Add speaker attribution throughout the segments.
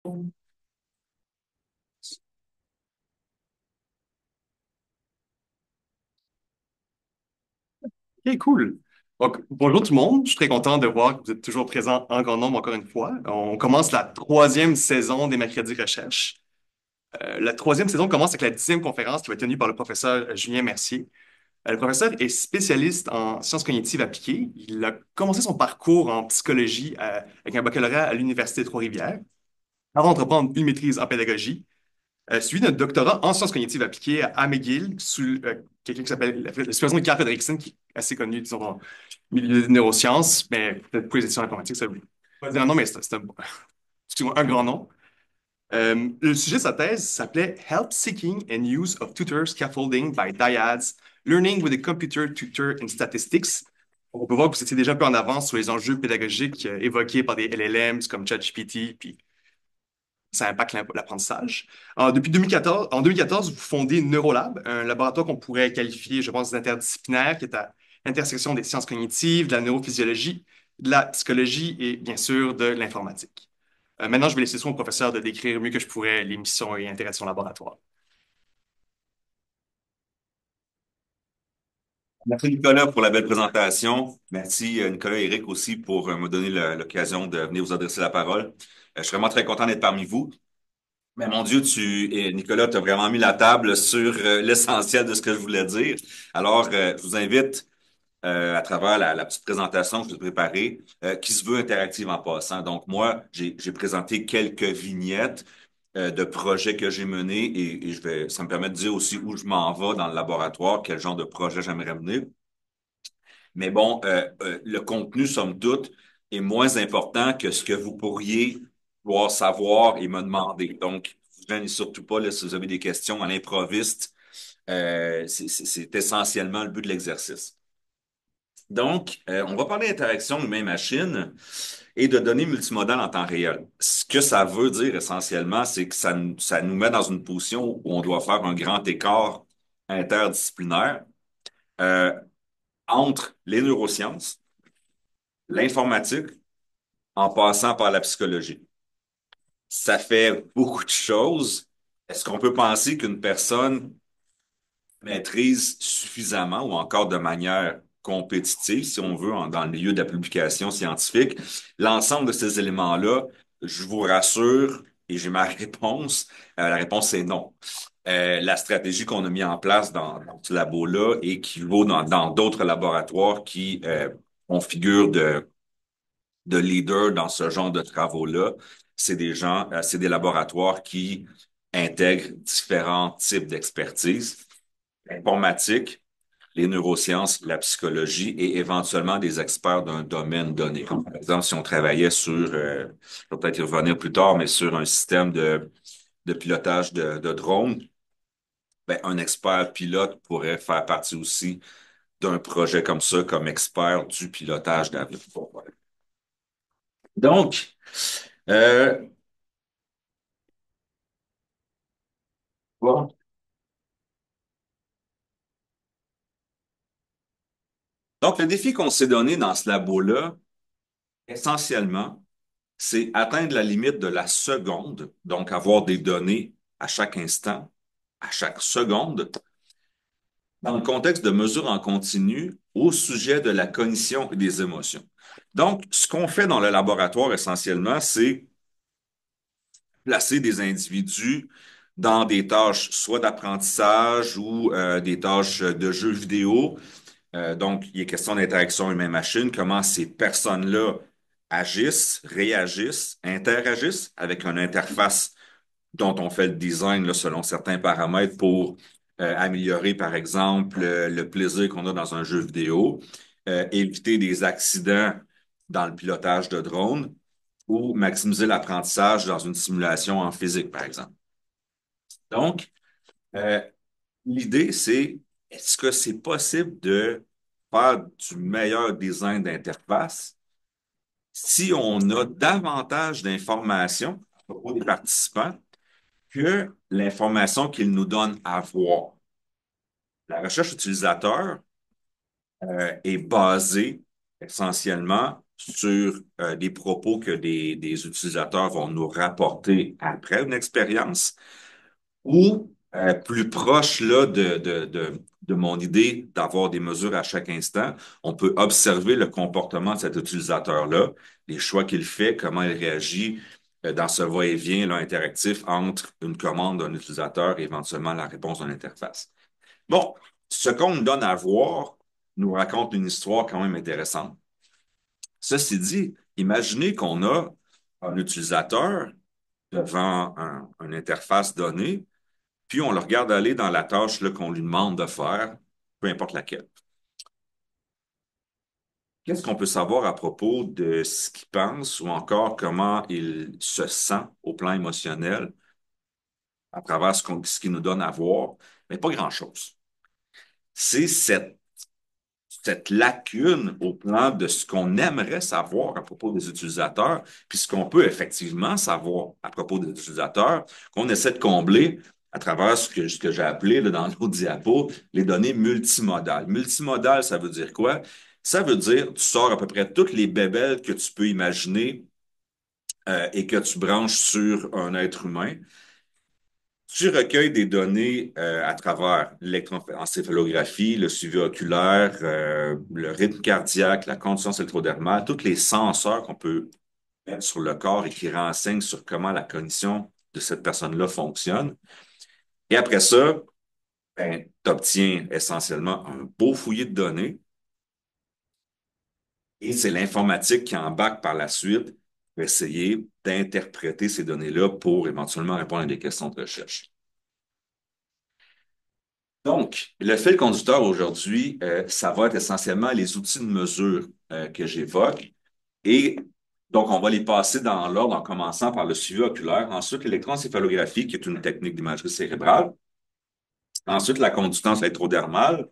Speaker 1: Ok, cool. Donc, bonjour tout le monde. Je suis très content de voir que vous êtes toujours présents en grand nombre encore une fois. On commence la troisième saison des Mercredis Recherche. La troisième saison commence avec la 10e conférence qui va être tenue par le professeur Julien Mercier. Le professeur est spécialiste en sciences cognitives appliquées. Il a commencé son parcours en psychologie avec un baccalauréat à l'Université de Trois-Rivières, avant d'entreprendre une maîtrise en pédagogie, suivi d'un doctorat en sciences cognitives appliquées à McGill, sous quelqu'un qui s'appelle la situation de Carl Fredrickson, qui est assez connu, disons, dans le milieu des neurosciences, mais peut-être pour les études informatiques, ça veut pas dire un nom, mais c'est excusez-moi, un grand nom. Le sujet de sa thèse s'appelait Help Seeking and Use of Tutor Scaffolding by Dyads, Learning with a Computer Tutor in Statistics. On peut voir que vous étiez déjà un peu en avance sur les enjeux pédagogiques évoqués par des LLMs comme ChatGPT, puis ça impacte l'apprentissage. En 2014, vous fondez Neurolab, un laboratoire qu'on pourrait qualifier, je pense, d'interdisciplinaire, qui est à l'intersection des sciences cognitives, de la neurophysiologie, de la psychologie et bien sûr de l'informatique. Maintenant, je vais laisser son professeur de décrire mieux que je pourrais les missions et intérêts de son laboratoire.
Speaker 2: Merci Nicolas pour la belle présentation. Merci Nicolas et Eric aussi pour me donner l'occasion de venir vous adresser la parole. Je suis vraiment très content d'être parmi vous. Mais mon Dieu, Nicolas, tu as vraiment mis la table sur l'essentiel de ce que je voulais dire. Alors, je vous invite à travers la petite présentation que je vous ai préparée, qui se veut interactive en passant. Donc, moi, j'ai présenté quelques vignettes de projets que j'ai menés et ça me permet de dire aussi où je m'en vais dans le laboratoire, quel genre de projet j'aimerais mener. Mais bon, le contenu, somme toute, est moins important que ce que vous pourriez vouloir savoir et me demander. Donc, vous gênez surtout pas là, si vous avez des questions à l'improviste. C'est essentiellement le but de l'exercice. Donc, on va parler d'interaction humain-machine et de données multimodales en temps réel. Ce que ça veut dire essentiellement, c'est que ça nous met dans une position où on doit faire un grand écart interdisciplinaire euh, entre les neurosciences, l'informatique, en passant par la psychologie. Ça fait beaucoup de choses. Est-ce qu'on peut penser qu'une personne maîtrise suffisamment ou encore de manière compétitive, si on veut, dans le milieu de la publication scientifique, l'ensemble de ces éléments-là? Je vous rassure, et j'ai ma réponse. La réponse est non. La stratégie qu'on a mis en place dans ce labo-là équivaut dans d'autres laboratoires qui ont figure de leaders dans ce genre de travaux-là. C'est des laboratoires qui intègrent différents types d'expertise, l'informatique, les neurosciences, la psychologie et éventuellement des experts d'un domaine donné. Comme par exemple, si on travaillait sur, je vais peut-être y revenir plus tard, mais sur un système de pilotage de drones, ben, un expert pilote pourrait faire partie aussi d'un projet comme ça, comme expert du pilotage d'avion. Donc, euh, bon. Donc, le défi qu'on s'est donné dans ce labo-là, essentiellement, c'est atteindre la limite de la seconde, donc avoir des données à chaque instant, à chaque seconde, dans le contexte de mesures en continu au sujet de la cognition et des émotions. Donc, ce qu'on fait dans le laboratoire essentiellement, c'est placer des individus dans des tâches soit d'apprentissage ou des tâches de jeux vidéo. Donc, il est question d'interaction humain-machine, comment ces personnes-là agissent, réagissent, interagissent avec une interface dont on fait le design là, selon certains paramètres pour améliorer, par exemple, le plaisir qu'on a dans un jeu vidéo, éviter des accidents dans le pilotage de drone ou maximiser l'apprentissage dans une simulation en physique, par exemple. Donc, euh, l'idée, c'est est-ce que c'est possible de faire du meilleur design d'interface si on a davantage d'informations à propos des participants que l'information qu'ils nous donnent à voir? La recherche utilisateur est basée essentiellement sur des propos que des utilisateurs vont nous rapporter après une expérience, ou plus proche là, de mon idée d'avoir des mesures à chaque instant, on peut observer le comportement de cet utilisateur-là, les choix qu'il fait, comment il réagit dans ce va-et-vient là, interactif entre une commande d'un utilisateur et éventuellement la réponse d'une interface. Bon, ce qu'on nous donne à voir nous raconte une histoire quand même intéressante. Ceci dit, imaginez qu'on a un utilisateur devant une interface donnée, puis on le regarde aller dans la tâche là, qu'on lui demande de faire, peu importe laquelle. Qu'est-ce qu'on peut savoir à propos de ce qu'il pense ou encore comment il se sent au plan émotionnel à travers ce qu'il nous donne à voir? Mais pas grand-chose. C'est cette lacune au plan de ce qu'on aimerait savoir à propos des utilisateurs, puis ce qu'on peut effectivement savoir à propos des utilisateurs, qu'on essaie de combler à travers ce que j'ai appelé là, dans l'autre diapo, les données multimodales. Multimodal, ça veut dire quoi? Ça veut dire tu sors à peu près toutes les bébelles que tu peux imaginer et que tu branches sur un être humain. Tu recueilles des données à travers l'électroencéphalographie, le suivi oculaire, le rythme cardiaque, la conduction électrodermale, tous les senseurs qu'on peut mettre sur le corps et qui renseignent sur comment la cognition de cette personne-là fonctionne. Et après ça, ben, tu obtiens essentiellement un beau fouillis de données et c'est l'informatique qui embarque par la suite pour essayer d'interpréter ces données-là pour éventuellement répondre à des questions de recherche. Donc, le fil conducteur aujourd'hui, ça va être essentiellement les outils de mesure que j'évoque. Et donc, on va les passer dans l'ordre en commençant par le suivi oculaire, ensuite l'électroencéphalographie, qui est une technique d'imagerie cérébrale, ensuite la conductance électrodermale,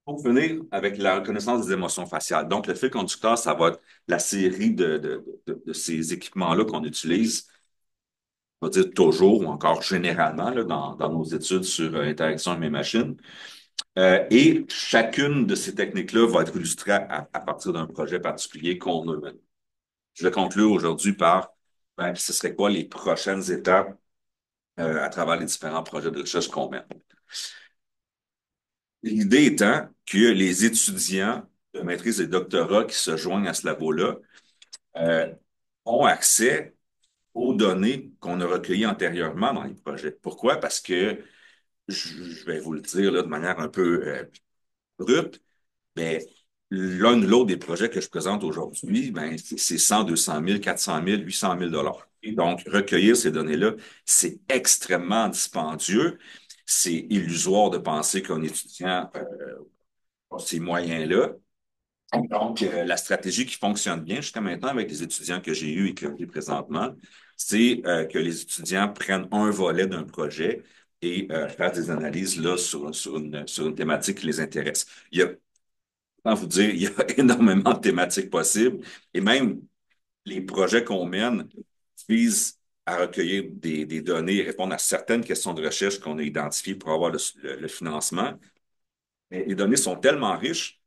Speaker 2: pour finir avec la reconnaissance des émotions faciales. Donc, le fil conducteur, ça va être la série de ces équipements-là qu'on utilise, on va dire toujours ou encore généralement là, dans nos études sur l'interaction avec mes machines. Et chacune de ces techniques-là va être illustrée à partir d'un projet particulier qu'on a mené. Je vais conclure aujourd'hui par ben, ce serait quoi les prochaines étapes à travers les différents projets de recherche qu'on mène. L'idée étant que les étudiants de maîtrise et de doctorat qui se joignent à ce labo-là euh, ont accès aux données qu'on a recueillies antérieurement dans les projets. Pourquoi? Parce que, je vais vous le dire là, de manière un peu brute, ben, l'un ou l'autre des projets que je présente aujourd'hui, ben, c'est 100, 200 000, 400 000, 800 000 dollars. Et donc, recueillir ces données-là, c'est extrêmement dispendieux. C'est illusoire de penser qu'un étudiant a ces moyens-là. Donc, la stratégie qui fonctionne bien jusqu'à maintenant avec les étudiants que j'ai eus et que j'ai présentement, c'est que les étudiants prennent un volet d'un projet et fassent des analyses là, sur une thématique qui les intéresse. Il y a vous dire, il y a énormément de thématiques possibles et même les projets qu'on mène visent à recueillir des données et répondre à certaines questions de recherche qu'on a identifiées pour avoir le financement. Mais les données sont tellement riches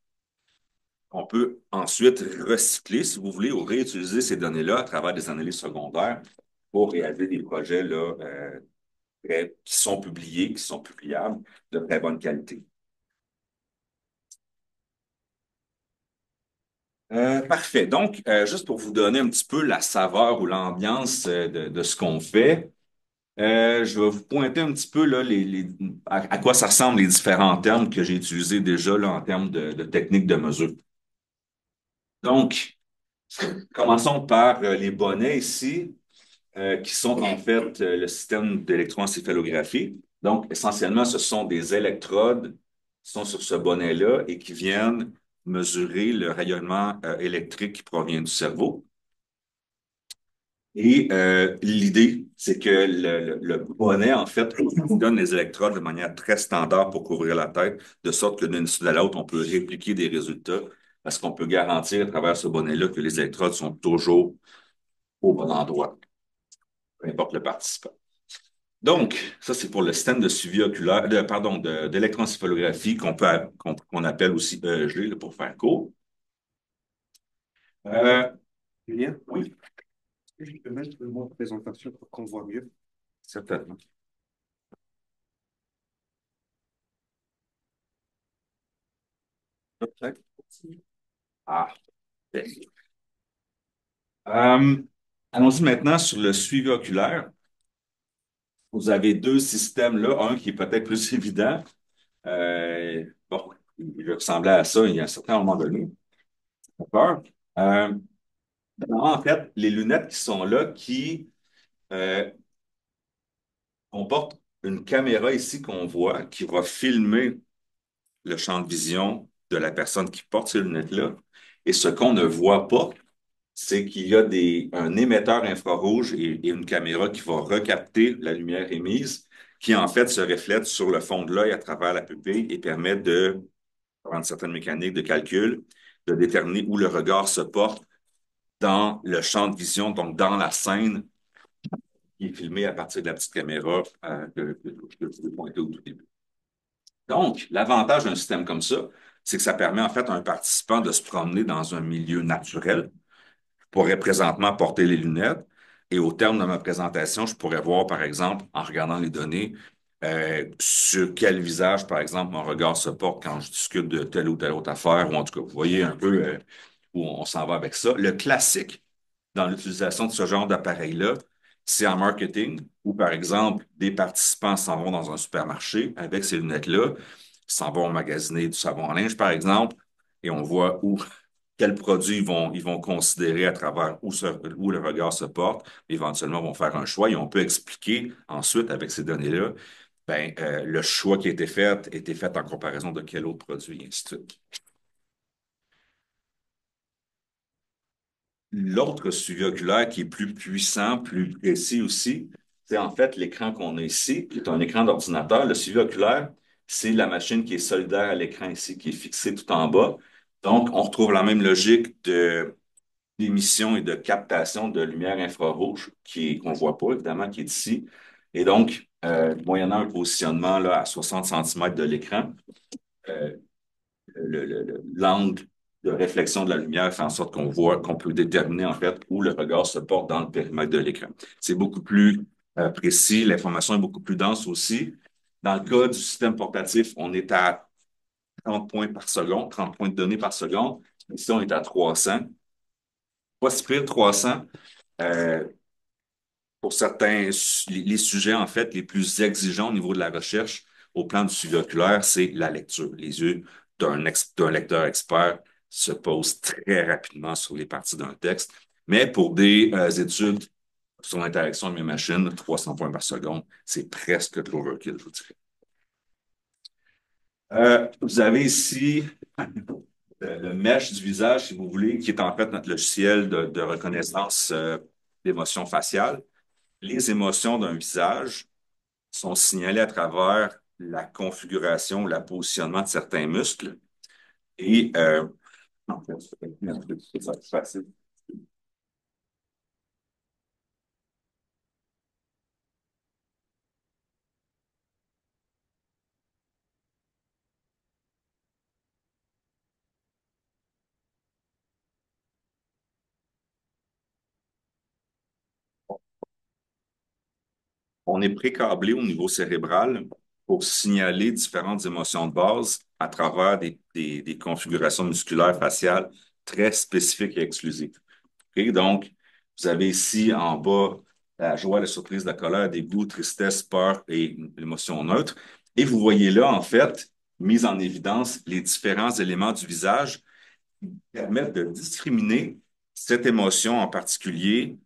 Speaker 2: qu'on peut ensuite recycler, si vous voulez, ou réutiliser ces données-là à travers des analyses secondaires pour réaliser des projets là, qui sont publiés, qui sont publiables, de très bonne qualité. Parfait. Donc, juste pour vous donner un petit peu la saveur ou l'ambiance de ce qu'on fait, je vais vous pointer un petit peu là, à quoi ça ressemble les différents termes que j'ai utilisés déjà là, en termes de techniques de mesure. Donc, commençons par les bonnets ici, qui sont en fait le système d'électroencéphalographie. Donc, essentiellement, ce sont des électrodes qui sont sur ce bonnet-là et qui viennent mesurer le rayonnement électrique qui provient du cerveau. Et l'idée, c'est que le bonnet, en fait, donne les électrodes de manière très standard pour couvrir la tête, de sorte que d'une étude à l'autre, on peut répliquer des résultats parce qu'on peut garantir à travers ce bonnet-là que les électrodes sont toujours au bon endroit, peu importe le participant. Donc, ça, c'est pour le système de suivi oculaire, d'électroencéphalographie qu'on appelle aussi EEG là, pour faire court. Euh,
Speaker 3: Julien,
Speaker 2: oui,
Speaker 3: est-ce que je peux mettre mon présentation pour qu'on voit mieux?
Speaker 2: certainement. Ah, parfait. Euh, allons-y maintenant sur le suivi oculaire. Vous avez deux systèmes là, un qui est peut-être plus évident. Bon, il ressemblait à ça il y a un certain moment donné. D'accord? Euh, en fait, les lunettes qui sont là, qui euh, comportent une caméra ici qu'on voit, qui va filmer le champ de vision de la personne qui porte ces lunettes-là. Et ce qu'on ne voit pas, c'est qu'il y a un émetteur infrarouge et une caméra qui va recapter la lumière émise, qui en fait se reflète sur le fond de l'œil à travers la pupille et permet de, par une certaine mécanique de calcul, de déterminer où le regard se porte dans le champ de vision, donc dans la scène qui est filmée à partir de la petite caméra que je vous ai pointée au tout début. Donc, l'avantage d'un système comme ça, c'est que ça permet en fait à un participant de se promener dans un milieu naturel. Je pourrais présentement porter les lunettes et au terme de ma présentation, je pourrais voir, par exemple, en regardant les données, sur quel visage, par exemple, mon regard se porte quand je discute de telle ou telle autre affaire, ou en tout cas, vous voyez un peu où on s'en va avec ça. Le classique dans l'utilisation de ce genre d'appareil-là, c'est en marketing, où, par exemple, des participants s'en vont dans un supermarché avec ces lunettes-là, s'en vont magasiner du savon à linge, par exemple, et on voit où quels produits ils vont considérer à travers où le regard se porte. Éventuellement, vont faire un choix et on peut expliquer ensuite, avec ces données-là, ben, le choix qui a été fait en comparaison de quel autre produit, et ainsi de suite. L'autre suivi oculaire qui est plus puissant, plus précis aussi, c'est en fait l'écran qu'on a ici, qui est un écran d'ordinateur. Le suivi oculaire, c'est la machine qui est solidaire à l'écran ici, qui est fixée tout en bas. Donc, on retrouve la même logique d'émission et de captation de lumière infrarouge qu'on voit pas, évidemment, qui est ici. Et donc, moyennant un positionnement là, à 60 centimètres de l'écran, euh, l'angle de réflexion de la lumière fait en sorte qu'on voit, qu'on peut déterminer en fait où le regard se porte dans le périmètre de l'écran. C'est beaucoup plus précis, l'information est beaucoup plus dense aussi. Dans le cas du système portatif, on est à 30 points par seconde, 30 points de données par seconde. Ici, on est à 300. Pas si pire, 300. Euh, pour certains, les sujets, en fait, les plus exigeants au niveau de la recherche au plan du suivi oculaire, c'est la lecture. Les yeux d'un lecteur expert se posent très rapidement sur les parties d'un texte. Mais pour des études sur l'interaction de mes machines, 300 points par seconde, c'est presque de l'overkill, je vous dirais. Vous avez ici le mesh du visage, si vous voulez, qui est en fait notre logiciel de reconnaissance d'émotions faciales. Les émotions d'un visage sont signalées à travers la configuration, le positionnement de certains muscles. Et en fait, c'est facile. On est pré-câblé au niveau cérébral pour signaler différentes émotions de base à travers des configurations musculaires faciales très spécifiques et exclusives. Okay? Donc, vous avez ici en bas la joie, la surprise, la colère, dégoût, tristesse, peur et l'émotion neutre. Et vous voyez là, en fait, mis en évidence les différents éléments du visage qui permettent de discriminer cette émotion en particulier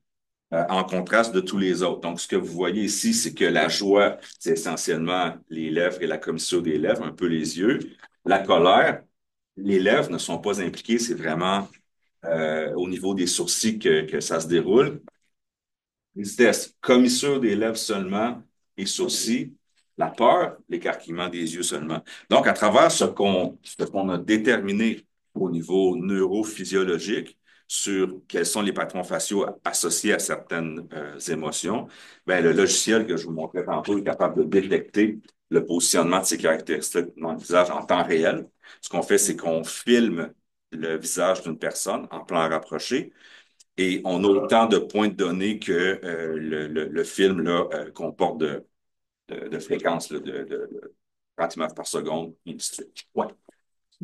Speaker 2: en contraste de tous les autres. Donc, ce que vous voyez ici, c'est que la joie, c'est essentiellement les lèvres et la commissure des lèvres, un peu les yeux. La colère, les lèvres ne sont pas impliquées, c'est vraiment au niveau des sourcils que ça se déroule. Tristesse, commissure des lèvres seulement et sourcils. La peur, l'écarquillement des yeux seulement. Donc, à travers ce qu'on a déterminé au niveau neurophysiologique sur quels sont les patrons faciaux associés à certaines émotions, ben, le logiciel que je vous montrais tantôt est capable de détecter le positionnement de ces caractéristiques dans le visage en temps réel. Ce qu'on fait, c'est qu'on filme le visage d'une personne en plan rapproché. Et on a autant de points de données que le film là, comporte de fréquences là, de 30 images par seconde, et ainsi de suite. Ouais.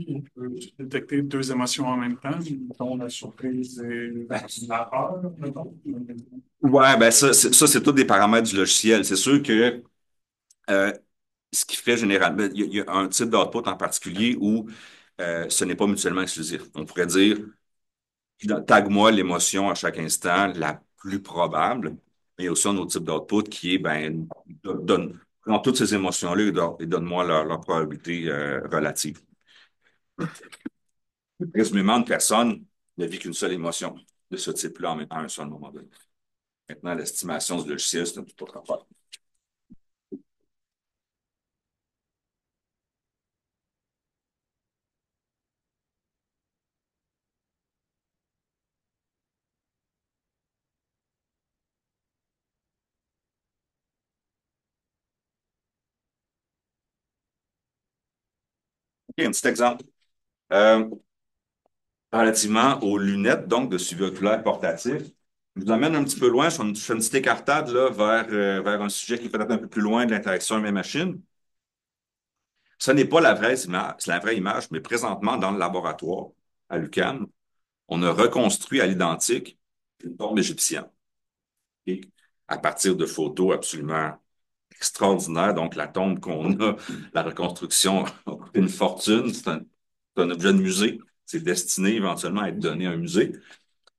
Speaker 4: On peut détecter deux émotions en même temps, dont la surprise et la peur, mettons.
Speaker 2: Ouais, ben ça, c'est tous des paramètres du logiciel. C'est sûr que euh, ce qui fait généralement, il y a un type d'output en particulier où ce n'est pas mutuellement exclusif. On pourrait dire, tag-moi l'émotion à chaque instant, la plus probable, mais il y a aussi un autre type d'output qui est, ben, prends toutes ces émotions-là et donne-moi leur probabilité relative. Présumément, une personne ne vit qu'une seule émotion de ce type-là à un seul moment donné. Maintenant, l'estimation du logiciel, c'est un tout autre affaire. OK, un petit exemple. Euh, Relativement aux lunettes, donc de suivi oculaire portatif, je vous emmène un petit peu loin. Je fais une petite écartade là, vers un sujet qui est peut-être un peu plus loin de l'interaction humain-machine. Ce n'est pas la vraie image, c'est la vraie image, mais présentement, dans le laboratoire, à l'UQAM, on a reconstruit à l'identique une tombe égyptienne. Et à partir de photos absolument extraordinaires. Donc, la tombe qu'on a, la reconstruction a coûté une fortune. C'est un objet de musée. C'est destiné éventuellement à être donné à un musée.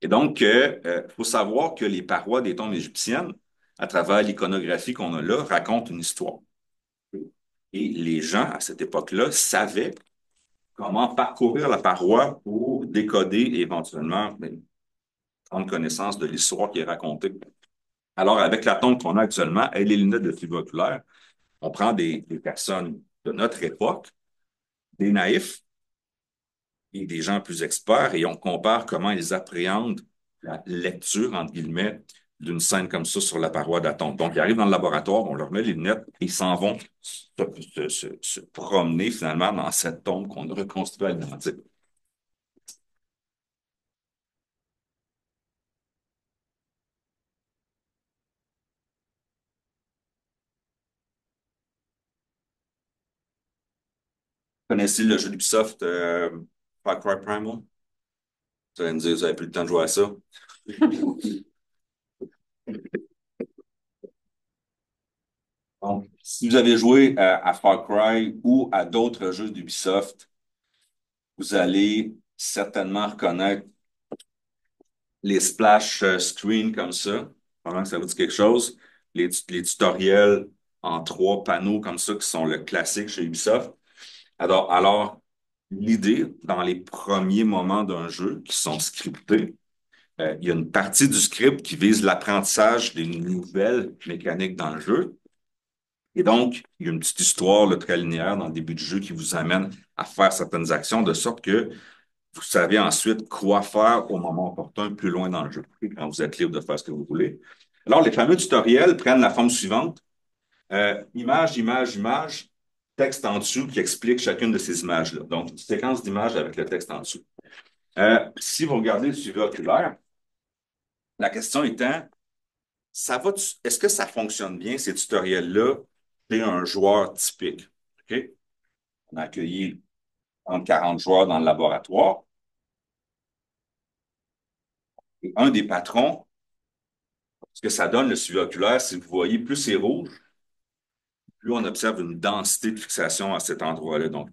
Speaker 2: Et donc, faut savoir que les parois des tombes égyptiennes, à travers l'iconographie qu'on a là, racontent une histoire. Et les gens, à cette époque-là, savaient comment parcourir la paroi pour décoder et éventuellement prendre connaissance de l'histoire qui est racontée. Alors, avec la tombe qu'on a actuellement et les lunettes de fibre oculaire, on prend des personnes de notre époque, des naïfs et des gens plus experts, et on compare comment ils appréhendent la lecture, entre guillemets, d'une scène comme ça sur la paroi de la tombe. Donc, ils arrivent dans le laboratoire, on leur met les lunettes et ils s'en vont se promener finalement dans cette tombe qu'on a reconstruite à l'identique. Connaissez le jeu d'Ubisoft Far Cry Primal? Vous allez me dire, vous n'avez plus le temps de jouer à ça. Donc, si vous avez joué à Far Cry ou à d'autres jeux d'Ubisoft, vous allez certainement reconnaître les splash screens comme ça. Pendant que ça vous dit quelque chose. Les tutoriels en 3 panneaux comme ça qui sont le classique chez Ubisoft. Alors l'idée, dans les premiers moments d'un jeu qui sont scriptés, il y a une partie du script qui vise l'apprentissage des nouvelles mécaniques dans le jeu. Et donc, il y a une petite histoire là, très linéaire dans le début du jeu qui vous amène à faire certaines actions de sorte que vous savez ensuite quoi faire au moment opportun plus loin dans le jeu, quand vous êtes libre de faire ce que vous voulez. Alors, les fameux tutoriels prennent la forme suivante. Image, image, image, texte en dessous qui explique chacune de ces images-là. Donc, une séquence d'images avec le texte en dessous. Si vous regardez le suivi oculaire, la question étant, est-ce que ça fonctionne bien, ces tutoriels-là, chez un joueur typique? OK? On a accueilli 30-40 joueurs dans le laboratoire. Et un des patrons, ce que ça donne, le suivi oculaire, si vous voyez, plus c'est rouge, plus on observe une densité de fixation à cet endroit-là. Donc,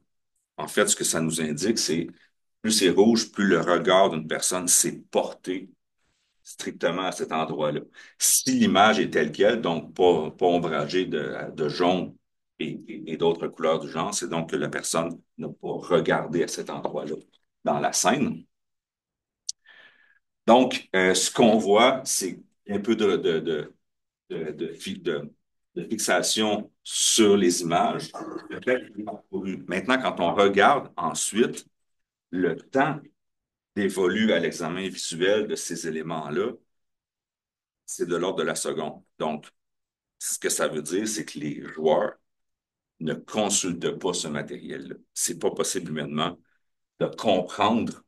Speaker 2: en fait, ce que ça nous indique, c'est plus c'est rouge, plus le regard d'une personne s'est porté strictement à cet endroit-là. Si l'image est telle quelle, donc pas ombragée de jaune et d'autres couleurs du genre, c'est donc que la personne n'a pas regardé à cet endroit-là dans la scène. Donc, ce qu'on voit, c'est un peu de fixation sur les images. Maintenant, quand on regarde ensuite, le temps dévolu à l'examen visuel de ces éléments-là, c'est de l'ordre de la seconde. Donc, ce que ça veut dire, c'est que les joueurs ne consultent pas ce matériel-là. C'est pas possible humainement de comprendre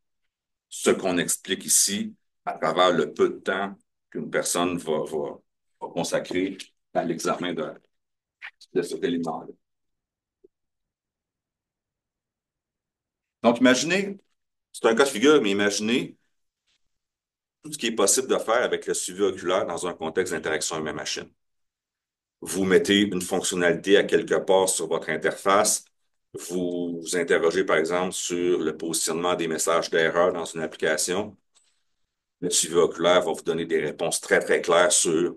Speaker 2: ce qu'on explique ici à travers le peu de temps qu'une personne va consacrer à l'examen de cet élément-là. Donc, imaginez, c'est un cas de figure, mais imaginez tout ce qui est possible de faire avec le suivi oculaire dans un contexte d'interaction humaine-machine. Vous mettez une fonctionnalité à quelque part sur votre interface, vous vous interrogez par exemple sur le positionnement des messages d'erreur dans une application. Le suivi oculaire va vous donner des réponses très, très claires sur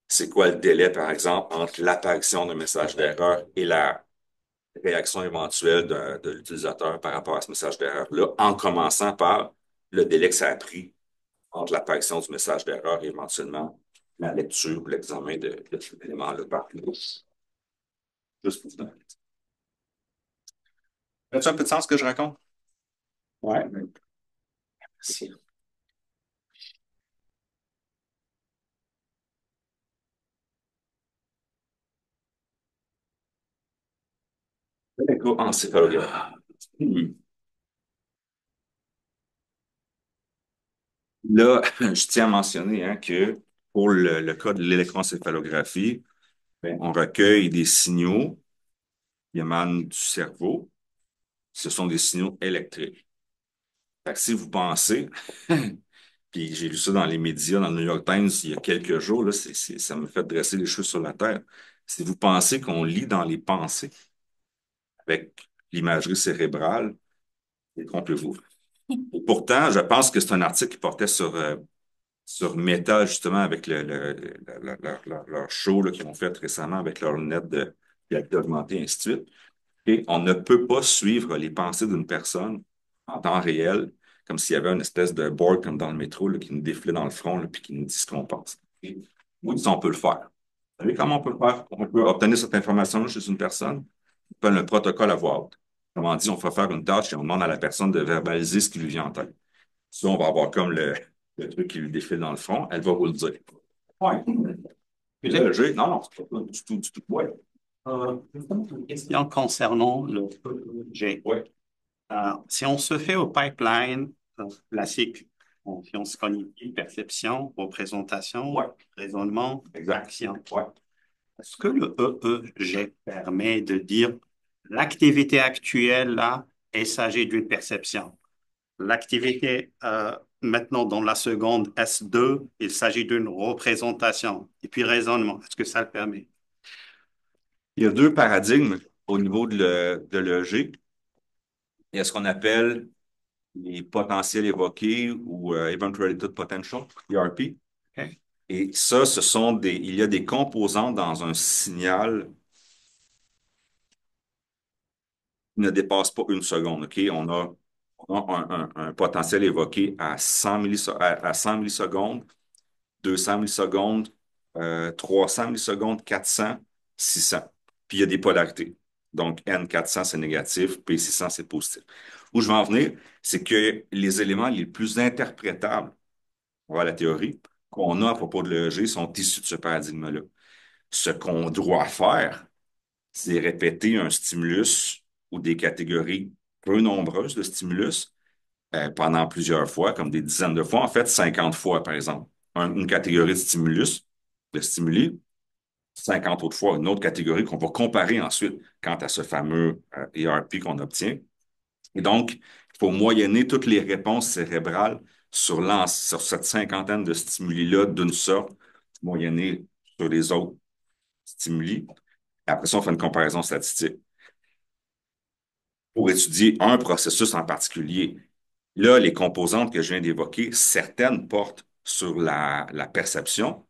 Speaker 2: c'est quoi le délai, par exemple, entre l'apparition d'un message d'erreur et la réaction éventuelle de l'utilisateur par rapport à ce message d'erreur-là, en commençant par le délai que ça a pris entre l'apparition du message d'erreur et éventuellement la lecture ou l'examen de cet élément-là par nous. Juste pour vous donner. As-tu un peu de sens ce que je raconte? Ouais. Merci. Éco-encéphalographie. Là, je tiens à mentionner hein, que pour le cas de l'électroencéphalographie, ben, on recueille des signaux qui émanent du cerveau. Ce sont des signaux électriques. Fait que si vous pensez, puis j'ai lu ça dans les médias, dans le New York Times il y a quelques jours, là, ça me fait dresser les cheveux sur la tête. Si vous pensez qu'on lit dans les pensées avec l'imagerie cérébrale, détrompez-vous. Et pourtant, je pense que c'est un article qui portait sur Meta, justement, avec leur show là, qu'ils ont fait récemment avec leurs lunettes de réalité augmentée, et ainsi de suite. Et on ne peut pas suivre les pensées d'une personne en temps réel, comme s'il y avait une espèce de board comme dans le métro là, qui nous défilait dans le front là, puis qui nous dit ce qu'on pense. Et oui, ça, on peut le faire. Vous savez comment on peut le faire? On peut obtenir cette information chez une personne. On appelle un protocole à voix haute. Comment dit, on va faire une tâche et on demande à la personne de verbaliser ce qui lui vient en tête. Ça, on va avoir comme le truc qui lui défile dans le front. Elle va vous le dire. Ouais. Puis là, non, non, c'est pas du tout. Ouais.
Speaker 5: Une question concernant le G.
Speaker 2: Ouais.
Speaker 5: Si on se fait au pipeline classique, en sciences cognitives, perception, représentation,
Speaker 2: Ouais.
Speaker 5: raisonnement,
Speaker 2: Exact.
Speaker 5: action,
Speaker 2: Ouais.
Speaker 5: est-ce que le EEG permet de dire l'activité actuelle là est s'agit d'une perception? L'activité maintenant dans la seconde S2, il s'agit d'une représentation. Et puis raisonnement, est-ce que ça le permet?
Speaker 2: Il y a deux paradigmes au niveau de l'EG. Il y a ce qu'on appelle les potentiels évoqués ou Event-Related Potential, ERP.
Speaker 5: OK.
Speaker 2: Et ça, il y a des composantes dans un signal qui ne dépasse pas une seconde. OK? On a un potentiel évoqué à 100 millisecondes, 200 millisecondes, 300 millisecondes, 400, 600. Puis il y a des polarités. Donc, N400, c'est négatif, P600, c'est positif. Où je vais en venir, c'est que les éléments les plus interprétables, on va à la théorie, qu'on a à propos de l'EEG sont issus de ce paradigme-là. Ce qu'on doit faire, c'est répéter un stimulus ou des catégories peu nombreuses de stimulus pendant plusieurs fois, comme des dizaines de fois, en fait, 50 fois, par exemple. Une catégorie de stimulus, de stimuli, 50 autres fois, une autre catégorie qu'on va comparer ensuite quant à ce fameux ERP qu'on obtient. Et donc, il faut moyenner toutes les réponses cérébrales sur cette cinquantaine de stimuli-là d'une sorte, moyenner sur les autres stimuli. Et après ça, on fait une comparaison statistique pour étudier un processus en particulier. Là, les composantes que je viens d'évoquer, certaines portent sur la perception,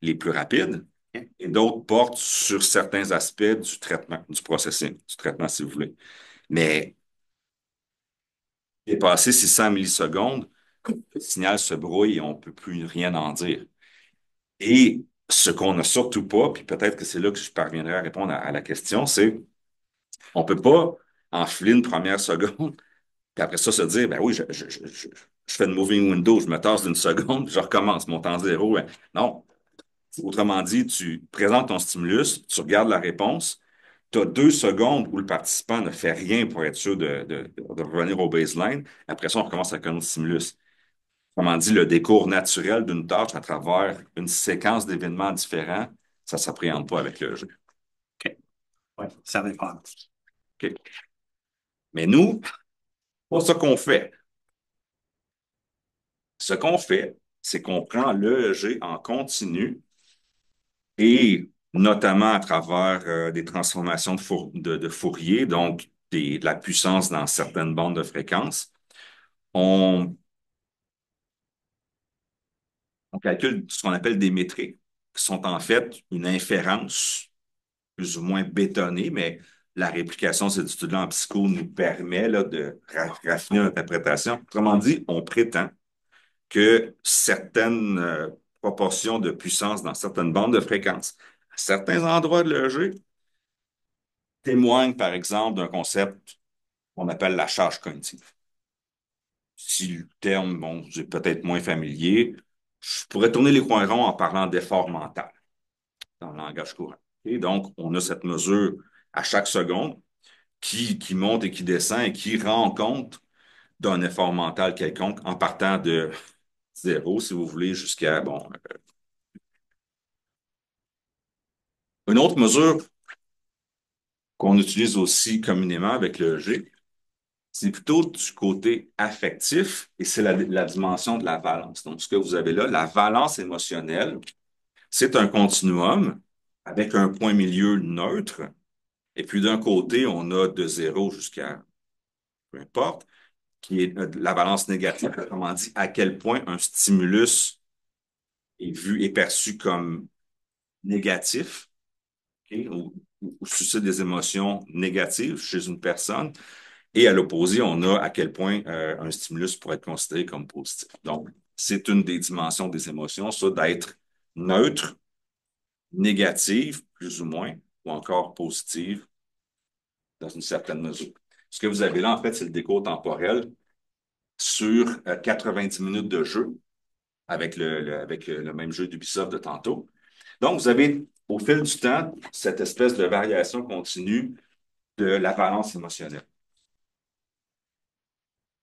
Speaker 2: les plus rapides, et d'autres portent sur certains aspects du traitement, du processing, du traitement, si vous voulez. Mais dépasser 600 millisecondes, le signal se brouille et on ne peut plus rien en dire. Et ce qu'on n'a surtout pas, puis peut-être que c'est là que je parviendrai à répondre à la question, c'est on ne peut pas enfiler une première seconde, puis après ça se dire, ben oui, je fais une moving window, je me tasse d'une seconde, je recommence mon temps zéro. Non. Autrement dit, tu présentes ton stimulus, tu regardes la réponse, tu as 2 secondes où le participant ne fait rien pour être sûr de revenir au baseline. Après ça, on recommence avec un autre stimulus. Comment dit, le décours naturel d'une tâche à travers une séquence d'événements différents, ça ne s'appréhende pas avec le jeu.
Speaker 5: OK. Ouais, ça dépend.
Speaker 2: OK. Mais nous, pas ce qu'on fait. Ce qu'on fait, c'est qu'on prend l'EEG en continu et notamment à travers des transformations de Fourier, donc de la puissance dans certaines bandes de fréquences. On, on calcule ce qu'on appelle des métriques, qui sont en fait une inférence plus ou moins bétonnée, mais la réplication de cette étude-là en psycho nous permet là, de raffiner l'interprétation. Autrement dit, on prétend que certaines proportions de puissance dans certaines bandes de fréquences, à certains endroits de l'EEG, témoignent, par exemple, d'un concept qu'on appelle la charge cognitive. Si le terme, bon, j'ai peut-être moins familier, je pourrais tourner les coins ronds en parlant d'effort mental dans le langage courant. Et donc, on a cette mesure à chaque seconde qui monte et qui descend et qui rend compte d'un effort mental quelconque en partant de zéro, si vous voulez, jusqu'à, bon, une autre mesure qu'on utilise aussi communément avec le G, c'est plutôt du côté affectif et c'est la dimension de la valence. Donc, ce que vous avez là, la valence émotionnelle, c'est un continuum avec un point milieu neutre. Et puis d'un côté, on a de zéro jusqu'à peu importe, qui est la valence négative, autrement dit, à quel point un stimulus est vu et perçu comme négatif, okay, ou suscite des émotions négatives chez une personne. Et à l'opposé, on a à quel point un stimulus pourrait être considéré comme positif. Donc, c'est une des dimensions des émotions, ça, d'être neutre, négative, plus ou moins, ou encore positive dans une certaine mesure. Ce que vous avez là, en fait, c'est le décours temporel sur 90 minutes de jeu avec le même jeu d'Ubisoft de tantôt. Donc, vous avez, au fil du temps, cette espèce de variation continue de la balance émotionnelle.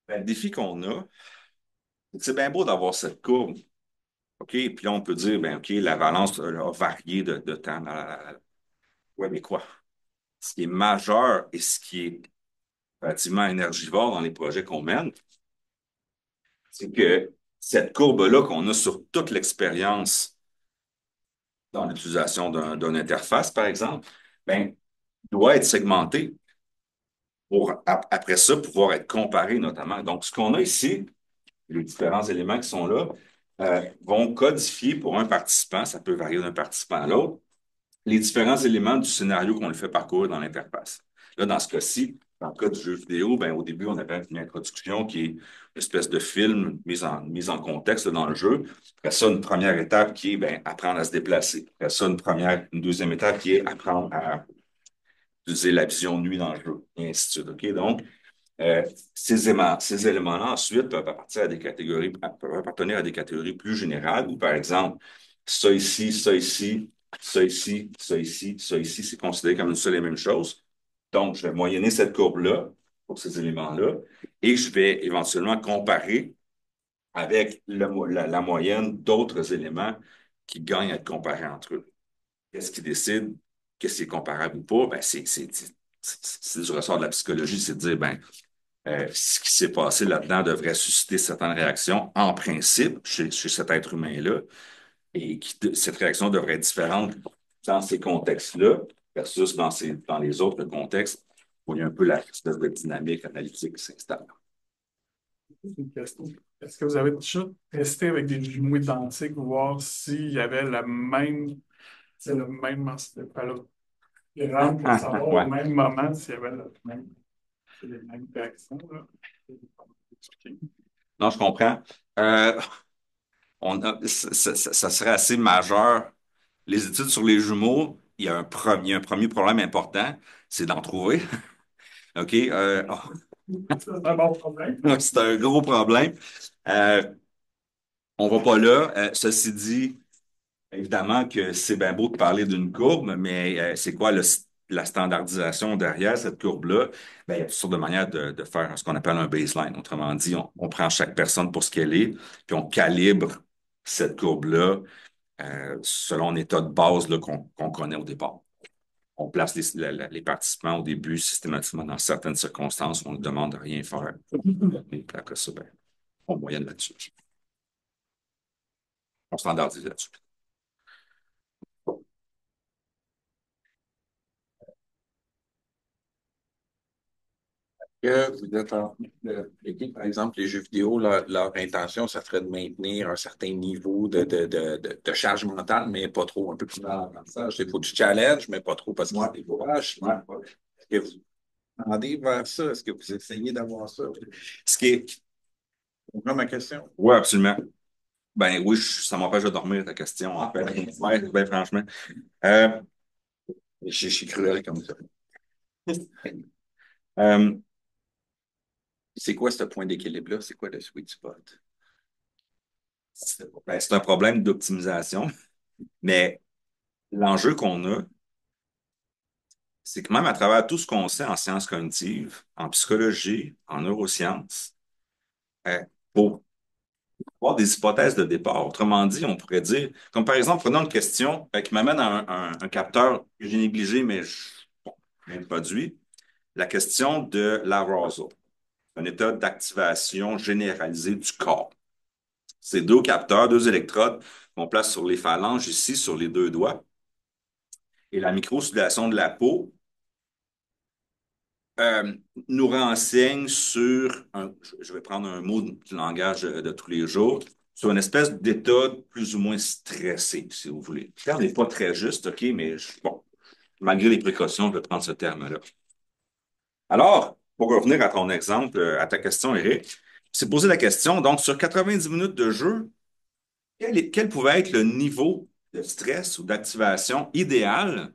Speaker 2: Ben, le défi qu'on a, c'est bien beau d'avoir cette courbe. OK? Puis là, on peut dire, ben, OK, la balance a varié de temps. Oui, mais quoi? Ce qui est majeur et ce qui est relativement énergivore dans les projets qu'on mène, c'est que cette courbe-là qu'on a sur toute l'expérience dans l'utilisation d'une interface, par exemple, ben, doit être segmentée pour, après ça, pouvoir être comparé notamment. Donc, ce qu'on a ici, les différents éléments qui sont là, vont codifier pour un participant, ça peut varier d'un participant à l'autre, les différents éléments du scénario qu'on lui fait parcourir dans l'interface. Là, dans ce cas-ci, dans le cas du jeu vidéo, ben, au début, on avait une introduction qui est une espèce de film mise en contexte dans le jeu. Après ça, une première étape qui est ben, apprendre à se déplacer. Après ça, une deuxième étape qui est apprendre à utiliser la vision nuit dans le jeu, et ainsi de suite. OK? Donc, euh, ces éléments-là, ensuite, peuvent appartenir à des catégories plus générales, où, par exemple, ça ici, ça ici, ça ici, ça ici, ça ici, c'est considéré comme une seule et même chose. Donc, je vais moyenner cette courbe-là pour ces éléments-là et je vais éventuellement comparer avec la moyenne d'autres éléments qui gagnent à être comparés entre eux. Qu'est-ce qui décide? Qu'est-ce qui est comparable ou pas? Ben, c'est du ressort de la psychologie, c'est de dire, ben, ce qui s'est passé là-dedans devrait susciter certaines réactions, en principe, chez cet être humain-là, et cette réaction devrait être différente dans ces contextes-là versus dans les autres contextes où il y a un peu la espèce de dynamique analytique qui s'installe.
Speaker 4: Une question. Est-ce que vous avez déjà testé avec des jumeaux identiques, voir s'il y avait c'est le même encéphalogramme pour savoir au
Speaker 2: Ouais.
Speaker 4: même moment s'il y avait les mêmes réactions, là?
Speaker 2: Non, je comprends. Euh, ça serait assez majeur. Les études sur les jumeaux, il y a un premier problème important, c'est d'en trouver. OK?
Speaker 4: C'est un bon problème.
Speaker 2: C'est un gros problème. Euh, on va pas là. Ceci dit, évidemment que c'est bien beau de parler d'une courbe, mais c'est quoi la standardisation derrière cette courbe-là, ben, il y a toutes sortes de manières de faire ce qu'on appelle un baseline. Autrement dit, on prend chaque personne pour ce qu'elle est, puis on calibre cette courbe-là selon l'état de base là, qu'on connaît au départ. On place les participants au début systématiquement dans certaines circonstances où on ne demande de rien faire. Et puis après ça, ben, on moyenne là-dessus. On standardise là-dessus.
Speaker 6: Que vous êtes en train d'expliquer, par exemple, les jeux vidéo, leur intention, ça serait de maintenir un certain niveau de charge mentale, mais pas trop, un peu plus dans l'apprentissage. Il faut du challenge, mais pas trop parce que c'est décourage. Est-ce que vous tendez vers ça? Est-ce que vous essayez d'avoir ça?
Speaker 2: Ce qui est.
Speaker 6: Vous comprenez ma question?
Speaker 2: Oui, absolument. Ben oui, ça m'empêche de dormir, ta question, en fait. Ouais, ben franchement. Euh,
Speaker 6: Je suis cruel comme ça.
Speaker 2: euh,
Speaker 6: C'est quoi ce point d'équilibre-là? C'est quoi le sweet spot?
Speaker 2: c'est un problème d'optimisation, mais l'enjeu qu'on a, c'est que même à travers tout ce qu'on sait en sciences cognitives, en psychologie, en neurosciences, euh, pour avoir des hypothèses de départ. Autrement dit, on pourrait dire, comme par exemple, prenons une question qui m'amène à un capteur que j'ai négligé, mais bon, bien produit, la question de l'arousal, un état d'activation généralisée du corps. C'est deux capteurs, deux électrodes qu'on place sur les phalanges ici, sur les deux doigts. Et la microstimulation de la peau euh, nous renseigne sur, je vais prendre un mot du langage de tous les jours, sur une espèce d'état plus ou moins stressé, si vous voulez. Le terme n'est pas très juste, OK, mais bon, malgré les précautions, je vais prendre ce terme-là. Alors, pour revenir à ton exemple, à ta question, Eric, c'est poser la question, donc sur 90 minutes de jeu, quel pouvait être le niveau de stress ou d'activation idéal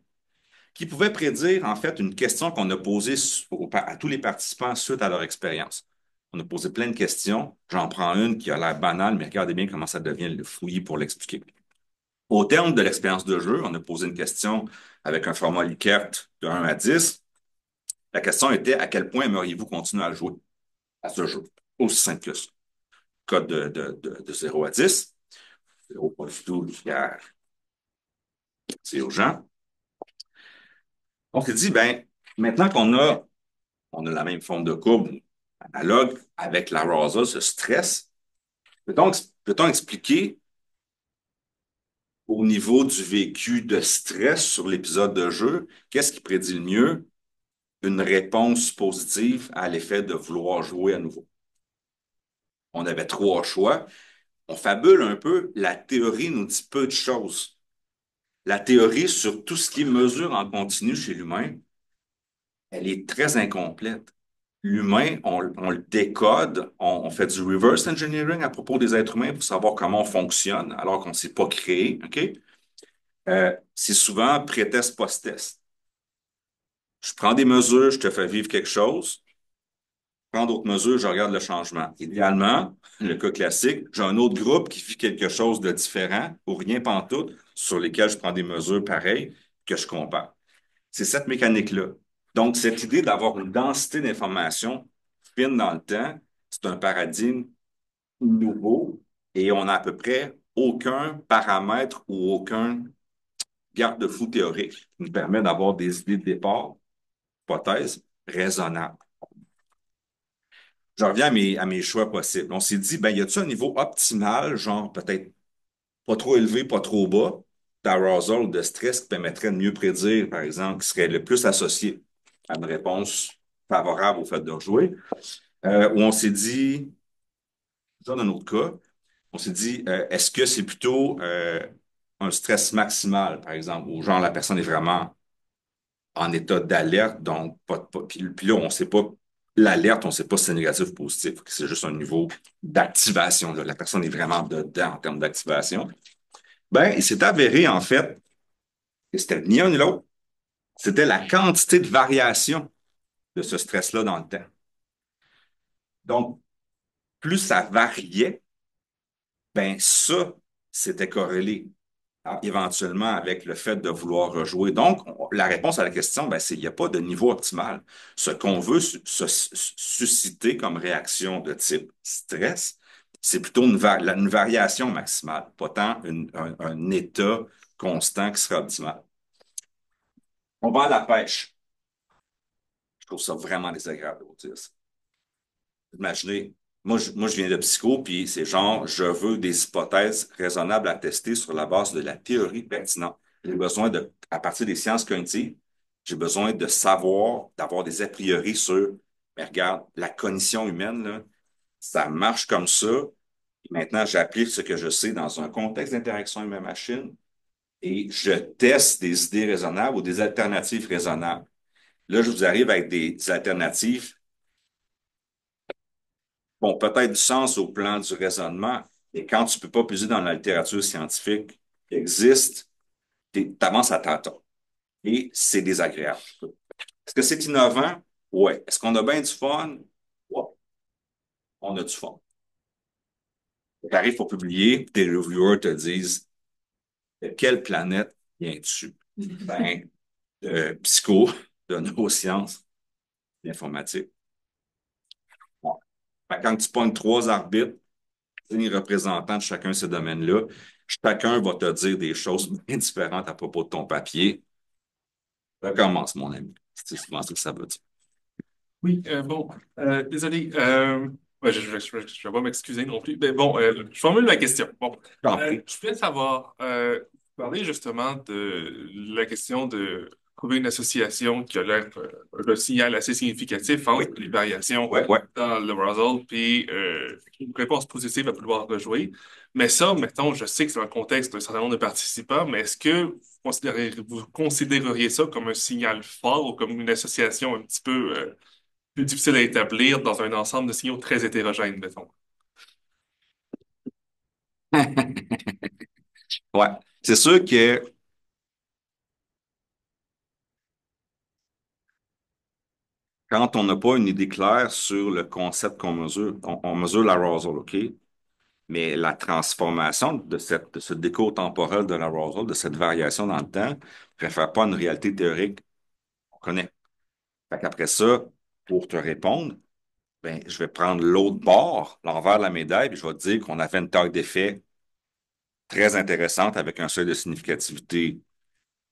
Speaker 2: qui pouvait prédire en fait une question qu'on a posée à tous les participants suite à leur expérience. On a posé plein de questions. J'en prends une qui a l'air banale, mais regardez bien comment ça devient le fouillis pour l'expliquer. Au terme de l'expérience de jeu, on a posé une question avec un format Likert de 1 à 10. La question était à quel point aimeriez-vous continuer à jouer à ce jeu? Aussi simple que ça. Code de 0 à 10. 0 pas du tout, c'est urgent. On s'est dit, ben, maintenant qu'on a la même forme de courbe analogue avec l'arousal, ce stress, peut-on expliquer au niveau du vécu de stress sur l'épisode de jeu, qu'est-ce qui prédit le mieux une réponse positive à l'effet de vouloir jouer à nouveau? On avait trois choix. On fabule un peu. La théorie nous dit peu de choses. La théorie sur tout ce qui est mesure en continu chez l'humain, elle est très incomplète. L'humain, on le décode, on fait du reverse engineering à propos des êtres humains pour savoir comment on fonctionne, alors qu'on ne s'est pas créé, OK? C'est souvent pré-test, post-test. Je prends des mesures, je te fais vivre quelque chose. Je prends d'autres mesures, je regarde le changement. Idéalement, le cas classique, j'ai un autre groupe qui vit quelque chose de différent, ou rien pantoute, sur lesquels je prends des mesures pareilles que je compare. C'est cette mécanique-là. Donc, cette idée d'avoir une densité d'informations fine dans le temps, c'est un paradigme nouveau et on n'a à peu près aucun paramètre ou aucun garde-fou théorique qui nous permet d'avoir des idées de départ, hypothèses raisonnables. Je reviens à mes choix possibles. On s'est dit, ben, y a-t-il un niveau optimal, genre peut-être pas trop élevé, pas trop bas, d'arousal ou de stress qui permettrait de mieux prédire, par exemple, qui serait le plus associé à une réponse favorable au fait de rejouer, où on s'est dit, dans un autre cas, on s'est dit, est-ce que c'est plutôt un stress maximal, par exemple, où genre la personne est vraiment en état d'alerte, donc puis là, on ne sait pas l'alerte, on ne sait pas si c'est négatif ou positif, c'est juste un niveau d'activation, là. La personne est vraiment dedans en termes d'activation. Ben, il s'est avéré, en fait, que c'était ni un ni l'autre. C'était la quantité de variation de ce stress-là dans le temps. Donc, plus ça variait, ben ça, c'était corrélé éventuellement avec le fait de vouloir rejouer. Donc, la réponse à la question, ben, c'est il n'y a pas de niveau optimal. Ce qu'on veut susciter comme réaction de type stress, c'est plutôt une variation maximale, pas tant un état constant qui sera optimal. On va à la pêche. Je trouve ça vraiment désagréable de vous dire ça. Imaginez, moi, je viens de psycho, puis c'est genre, je veux des hypothèses raisonnables à tester sur la base de la théorie pertinente. J'ai besoin de, à partir des sciences cognitives, j'ai besoin de savoir, d'avoir des a priori sur, mais regarde, la cognition humaine, là, ça marche comme ça. Et maintenant, j'applique ce que je sais dans un contexte d'interaction humaine-machine et je teste des idées raisonnables ou des alternatives raisonnables. Là, je vous arrive avec des alternatives bon, peut-être du sens au plan du raisonnement, et quand tu peux pas puiser dans la littérature scientifique qui existe, tu avances à tâtons. Et c'est désagréable. Est-ce que c'est innovant? Oui. Est-ce qu'on a bien du fun? Oui. On a du fun. Tu arrives pour publier, tes reviewers te disent de quelle planète viens-tu? Ben, de psycho, de neurosciences, d'informatique. Bon. Ben, quand tu pognes trois arbitres, les représentants de chacun de ces domaines-là, chacun va te dire des choses bien différentes à propos de ton papier. Recommence, mon ami. C'est souvent ce que ça veut dire.
Speaker 7: Oui, bon, désolé, ouais, je vais pas m'excuser non plus, mais bon, je formule ma question. Bon,
Speaker 2: T'en prie.
Speaker 7: je voulais savoir, parler justement de la question de trouver une association qui a l'air un signal assez significatif entre les variations
Speaker 2: Ouais, ouais.
Speaker 7: dans le Russell, puis une réponse positive à vouloir rejouer. Mais ça, mettons, je sais que c'est dans le contexte d'un certain nombre de participants, mais est-ce que vous considéreriez ça comme un signal fort ou comme une association un petit peu plus difficile à établir dans un ensemble de signaux très hétérogènes, mettons?
Speaker 2: Ouais. C'est sûr que quand on n'a pas une idée claire sur le concept qu'on mesure, on mesure l'arousal, OK? Mais la transformation de ce décours temporel de l'arousal, de cette variation dans le temps, ne réfère pas à une réalité théorique qu'on connaît. Fait qu'après ça, pour te répondre, ben, je vais prendre l'autre bord, l'envers de la médaille, puis je vais te dire qu'on a fait une taille d'effet très intéressante avec un seuil de significativité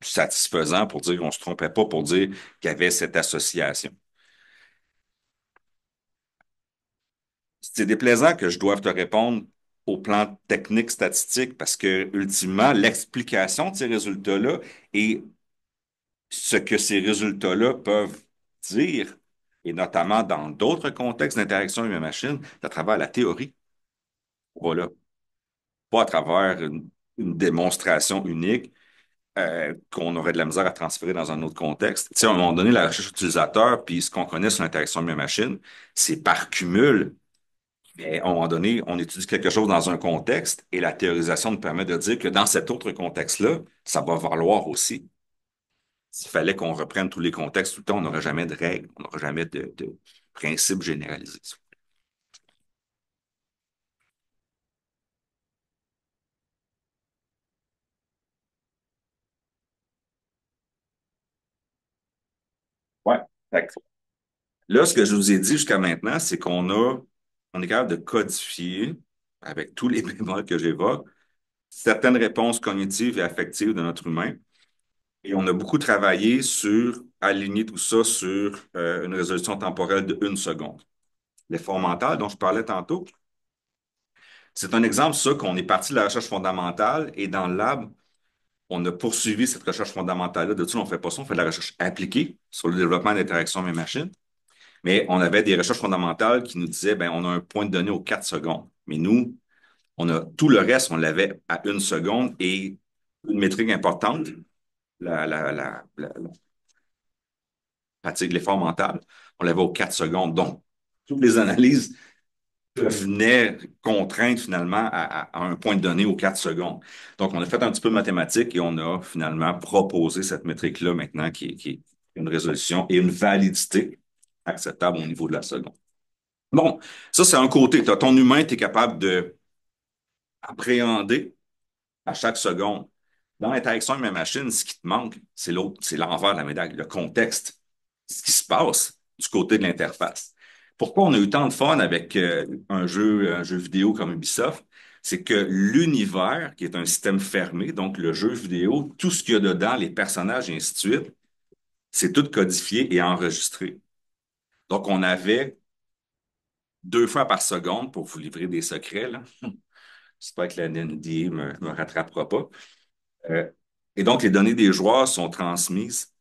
Speaker 2: satisfaisant pour dire qu'on ne se trompait pas, pour dire qu'il y avait cette association. C'est déplaisant que je doive te répondre au plan technique statistique parce que, ultimement, l'explication de ces résultats-là et ce que ces résultats-là peuvent dire, et notamment dans d'autres contextes d'interaction humaine-machine, c'est à travers la théorie. Voilà. Pas à travers une démonstration unique qu'on aurait de la misère à transférer dans un autre contexte. Tu sais, à un moment donné, la recherche utilisateur, puis ce qu'on connaît sur l'interaction humaine-machine, c'est par cumul. Mais à un moment donné, on étudie quelque chose dans un contexte et la théorisation nous permet de dire que dans cet autre contexte-là, ça va valoir aussi. S'il fallait qu'on reprenne tous les contextes tout le temps, on n'aurait jamais de règles, on n'aurait jamais de principes généralisés. Ouais. Fait que là, ce que je vous ai dit jusqu'à maintenant, c'est on est capable de codifier, avec tous les bémols que j'évoque, certaines réponses cognitives et affectives de notre humain. Et on a beaucoup travaillé sur aligner tout ça sur une résolution temporelle de 1 seconde. L'effort mental dont je parlais tantôt, c'est un exemple, ça, qu'on est parti de la recherche fondamentale et dans le lab, on a poursuivi cette recherche fondamentale-là. De tout, on ne fait pas ça, on fait de la recherche appliquée sur le développement d'interaction humaine-machine. Mais on avait des recherches fondamentales qui nous disaient, ben, on a un point de données aux 4 secondes. Mais nous, on a tout le reste, on l'avait à 1 seconde et une métrique importante, la fatigue, l'effort mental, on l'avait aux 4 secondes. Donc, toutes les analyses venaient contraindre finalement à un point de données aux 4 secondes. Donc, on a fait un petit peu de mathématiques et on a finalement proposé cette métrique-là maintenant qui est une résolution et une validité acceptable au niveau de la seconde. Bon, ça, c'est un côté. Tu as ton humain, tu es capable de appréhender à chaque seconde Dans l'interaction avec ma machine, ce qui te manque, c'est l'autre, c'est l'envers de la médaille, le contexte, ce qui se passe du côté de l'interface. Pourquoi on a eu tant de fun avec un jeu vidéo comme Ubisoft? C'est que l'univers, qui est un système fermé, donc le jeu vidéo, tout ce qu'il y a dedans, les personnages et ainsi de suite, c'est tout codifié et enregistré. Donc, on avait 2 fois par seconde pour vous livrer des secrets, là. J'espère que la NND me rattrapera pas. Euh, et donc, les données des joueurs sont transmises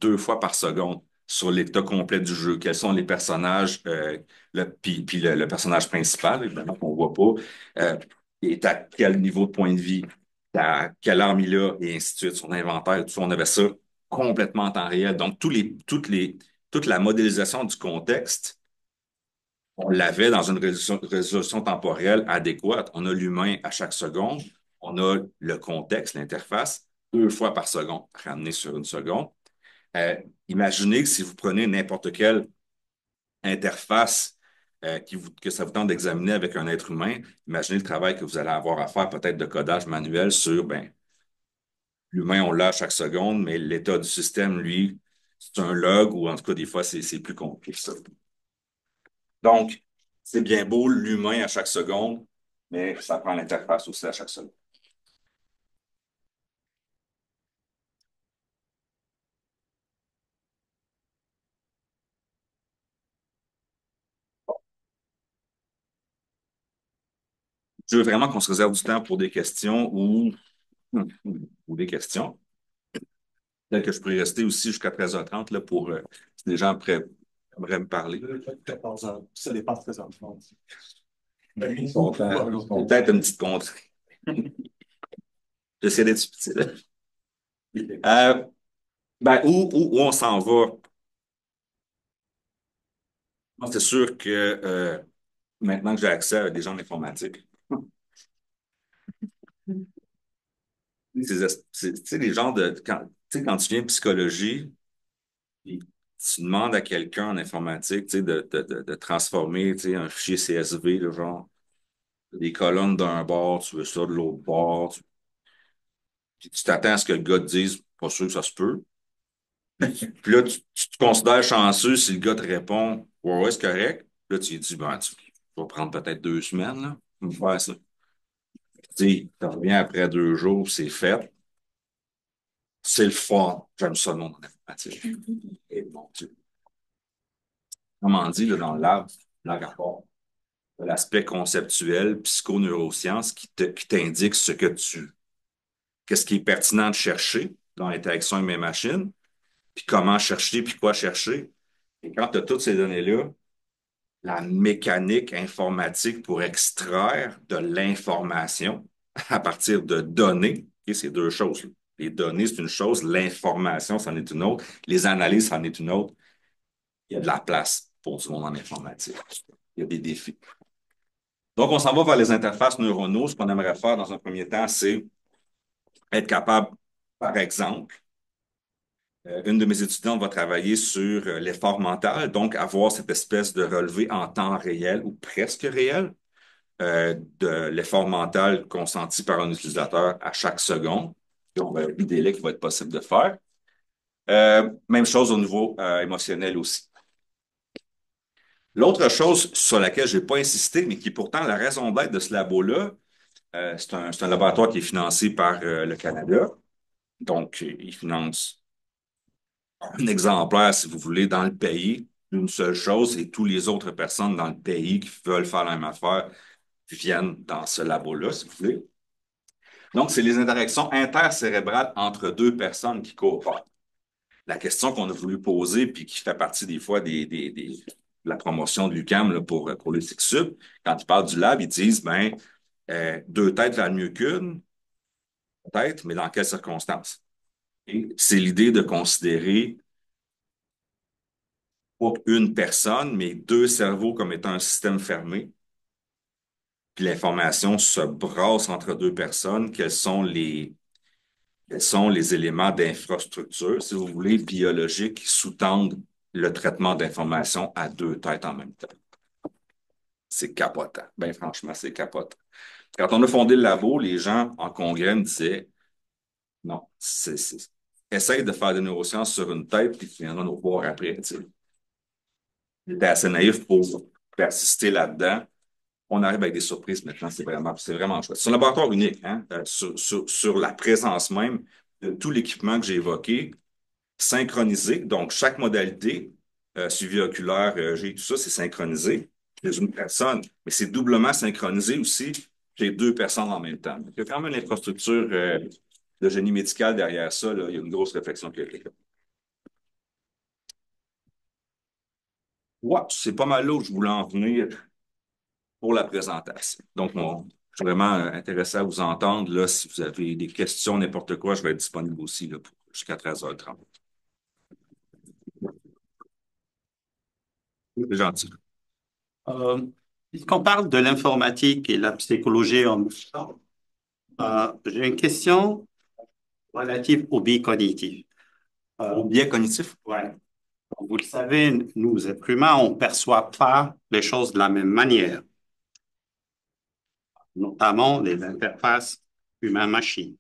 Speaker 2: 2 fois par seconde sur l'état complet du jeu. Quels sont les personnages, puis le personnage principal, évidemment, qu'on voit pas, est à quel niveau de point de vie, à quelle arme il a, et ainsi de suite, son inventaire, tout ça. On avait ça complètement en temps réel. Donc, toute la modélisation du contexte, on l'avait dans une résolution temporelle adéquate. On a l'humain à chaque seconde. On a le contexte, l'interface, 2 fois par seconde, ramené sur une seconde. Euh, Imaginez que si vous prenez n'importe quelle interface que ça vous tente d'examiner avec un être humain, imaginez le travail que vous allez avoir à faire, peut-être de codage manuel sur, ben, l'humain, on l'a à chaque seconde, mais l'état du système, lui, c'est un log ou en tout cas, des fois, c'est plus compliqué. Donc, c'est bien beau l'humain à chaque seconde, mais ça prend l'interface aussi à chaque seconde. Je veux vraiment qu'on se réserve du temps pour des questions ou des questions. Peut-être que je pourrais rester aussi jusqu'à 13h30 là, pour si des gens aimeraient me parler.
Speaker 3: 14 heures. Ça dépend de 13 heures.
Speaker 2: Peut-être une petite contre. J'essaie d'être subtil. Ben, où on s'en va? Moi, c'est sûr que maintenant que j'ai accès à des gens d'informatique, tu sais, les gens tu sais, quand tu viens de psychologie, puis tu demandes à quelqu'un en informatique, tu sais, de transformer, tu sais, un fichier CSV, là, genre, des colonnes d'un bord, tu veux ça de l'autre bord, puis tu t'attends à ce que le gars te dise, pas sûr que ça se peut. Puis là, tu te considères chanceux si le gars te répond, ouais, ouais, c'est correct. Là, tu lui dis, ben, tu vas prendre peut-être 2 semaines, là, pour me faire ça. Tu reviens après 2 jours, c'est fait. C'est le fun. J'aime ça, le monde en informatique. Et bon, comme on dit, là, dans le rapport, l'aspect conceptuel, psychoneurosciences qui t'indique qu'est-ce qui est pertinent de chercher dans l'interaction avec mes machines, puis comment chercher, puis quoi chercher. Et quand tu as toutes ces données-là, la mécanique informatique pour extraire de l'information à partir de données, okay, c'est deux choses. Les données, c'est une chose, l'information, c'en est une autre, les analyses, c'en est une autre. Il y a de la place pour du monde en informatique. Il y a des défis. Donc, on s'en va vers les interfaces neuronaux. Ce qu'on aimerait faire dans un premier temps, c'est être capable, par exemple, une de mes étudiantes va travailler sur l'effort mental, donc avoir cette espèce de relevé en temps réel ou presque réel de l'effort mental consenti par un utilisateur à chaque seconde. Puis on va le délai qu'il va être possible de faire. Même chose au niveau émotionnel aussi. L'autre chose sur laquelle je n'ai pas insisté, mais qui est pourtant la raison d'être de ce labo-là, c'est un laboratoire qui est financé par le Canada. Donc, il finance un exemplaire, si vous voulez, dans le pays, d'une seule chose, et toutes les autres personnes dans le pays qui veulent faire la même affaire viennent dans ce labo-là, si vous voulez. Donc, c'est les interactions intercérébrales entre deux personnes qui coopèrent. La question qu'on a voulu poser, puis qui fait partie des fois de la promotion de l'UQAM là, pour le SICSUB, quand ils parlent du lab, ils disent, ben, 2 têtes valent mieux qu'une, peut-être, mais dans quelles circonstances? Et c'est l'idée de considérer pas une personne, mais 2 cerveaux comme étant un système fermé. Puis l'information se brasse entre 2 personnes. Quels sont les éléments d'infrastructure, si vous voulez, biologiques qui sous-tendent le traitement d'informations à 2 têtes en même temps? C'est capotant. Ben, franchement, c'est capotant. Quand on a fondé le labo, les gens en congrès me disaient, Non. Essaye de faire des neurosciences sur une tête, puis tu viendras nous voir après, tu sais. T'es assez naïf pour persister là-dedans. On arrive avec des surprises maintenant, c'est vraiment chouette. C'est un laboratoire unique, hein, sur la présence même de tout l'équipement que j'ai évoqué, synchronisé. Donc, chaque modalité, suivi oculaire, j'ai tout ça, c'est synchronisé chez une personne, mais c'est doublement synchronisé aussi chez deux personnes en même temps. Donc, il y a quand même une infrastructure de génie médical derrière ça, là. Il y a une grosse réflexion qui a été faite. Ouais, c'est pas mal là où je voulais en venir pour la présentation. Donc, je suis vraiment intéressé à vous entendre. Là, si vous avez des questions, n'importe quoi, je vais être disponible aussi là, jusqu'à 13h30. C'est gentil.
Speaker 5: Puisqu'on parle de l'informatique et la psychologie en même temps, j'ai une question relative au biais cognitif.
Speaker 2: Au biais cognitif?
Speaker 5: Ouais. Vous le savez, nous, êtres humains, on ne perçoit pas les choses de la même manière, notamment les interfaces humain-machine.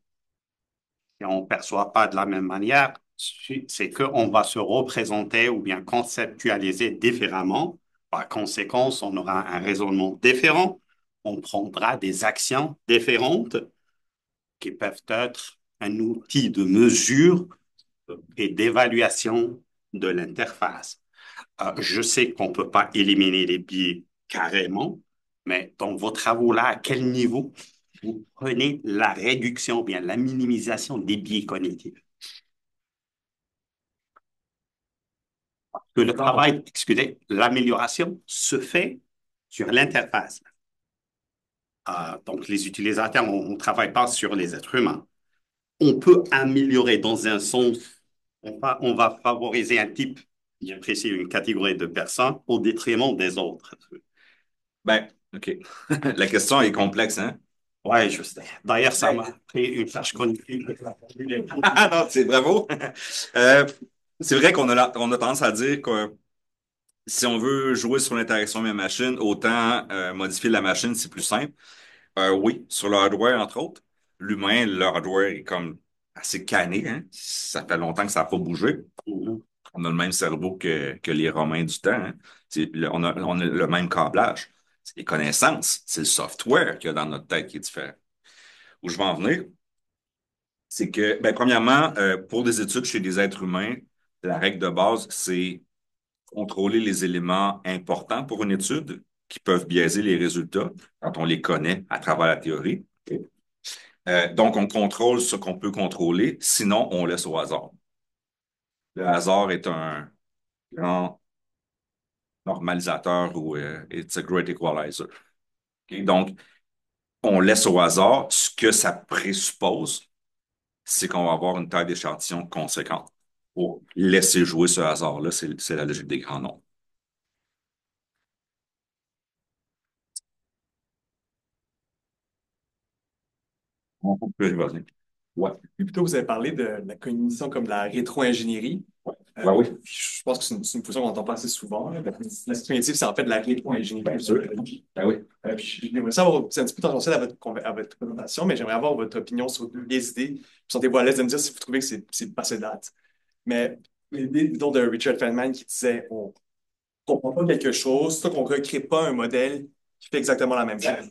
Speaker 5: Et on ne perçoit pas de la même manière, c'est qu'on va se représenter ou bien conceptualiser différemment. Par conséquent, on aura un raisonnement différent, on prendra des actions différentes qui peuvent être un outil de mesure et d'évaluation de l'interface. Je sais qu'on ne peut pas éliminer les biais carrément, mais dans vos travaux-là, à quel niveau vous prenez la réduction ou bien la minimisation des biais cognitifs? Que le travail, excusez, l'amélioration se fait sur l'interface. Donc, les utilisateurs, on ne travaille pas sur les êtres humains. On peut améliorer dans un sens, on va favoriser un type bien précis, une catégorie de personnes au détriment des autres.
Speaker 2: Ben, OK. La question est complexe, hein?
Speaker 5: Ouais, je sais. D'ailleurs, ça m'a pris une tâche cognitive.
Speaker 2: Ah non, c'est bravo. Euh, c'est vrai on a tendance à dire que si on veut jouer sur l'interaction humaine-machine, autant modifier la machine, c'est plus simple. Oui, sur le hardware, entre autres. L'humain, le hardware est comme assez cané, hein? Ça fait longtemps que ça n'a pas bougé. On a le même cerveau que les Romains du temps, hein? On a le même câblage. C'est les connaissances, c'est le software qu'il y a dans notre tête qui est différent. Où je vais en venir, c'est que, ben, premièrement, pour des études chez des êtres humains, la règle de base, c'est contrôler les éléments importants pour une étude qui peuvent biaiser les résultats quand on les connaît à travers la théorie. Donc, on contrôle ce qu'on peut contrôler, sinon on laisse au hasard. Le hasard est un grand normalisateur ou it's a great equalizer. Okay? Donc, on laisse au hasard. Ce que ça présuppose, c'est qu'on va avoir une taille d'échantillon conséquente pour laisser jouer ce hasard-là. C'est la logique des grands nombres. On peut y revenir. Ouais.
Speaker 1: Puis plutôt, vous avez parlé de la cognition comme de la rétro-ingénierie.
Speaker 2: Ouais, oui.
Speaker 1: Je pense que c'est une position qu'on entend pas assez souvent, là. La cognitive, c'est en fait de la rétro-ingénierie.
Speaker 2: Bien sûr. Ben oui.
Speaker 1: Puis j'aimerais savoir, c'est un petit peu tangentiel à votre présentation, mais j'aimerais avoir votre opinion sur les idées. Sentez-vous à l'aise de me dire si vous trouvez que c'est passé date. Mais l'idée, disons, de Richard Feynman qui disait on comprend pas quelque chose, tant qu'on ne recrée pas un modèle qui fait exactement la même chose.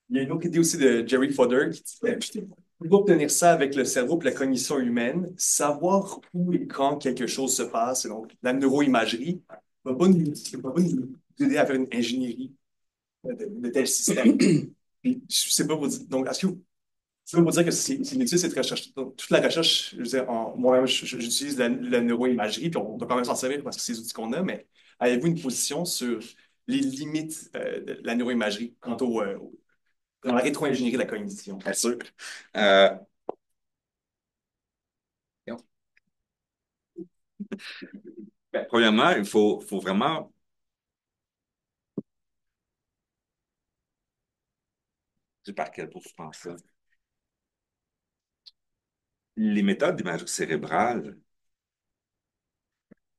Speaker 1: Il y a une autre idée aussi de Jerry Fodor qui dit on peut obtenir ça avec le cerveau et la cognition humaine, savoir où et quand quelque chose se passe, et donc la neuroimagerie ne va pas nous aider à faire une ingénierie de tel système. Puis, je sais pas vous dire, donc, est-ce que vous, c'est pas pour dire que c'est inutile cette recherche. Donc, toute la recherche, je veux dire, moi-même, j'utilise la neuroimagerie, puis on doit quand même s'en servir parce que c'est les outils qu'on a, mais avez-vous une position sur les limites de la neuroimagerie quant dans la rétro-ingénierie de la cognition?
Speaker 2: Bien sûr. Euh, ben, premièrement, faut vraiment. Je sais par quel bout je pense ça. Les méthodes d'imagerie cérébrale,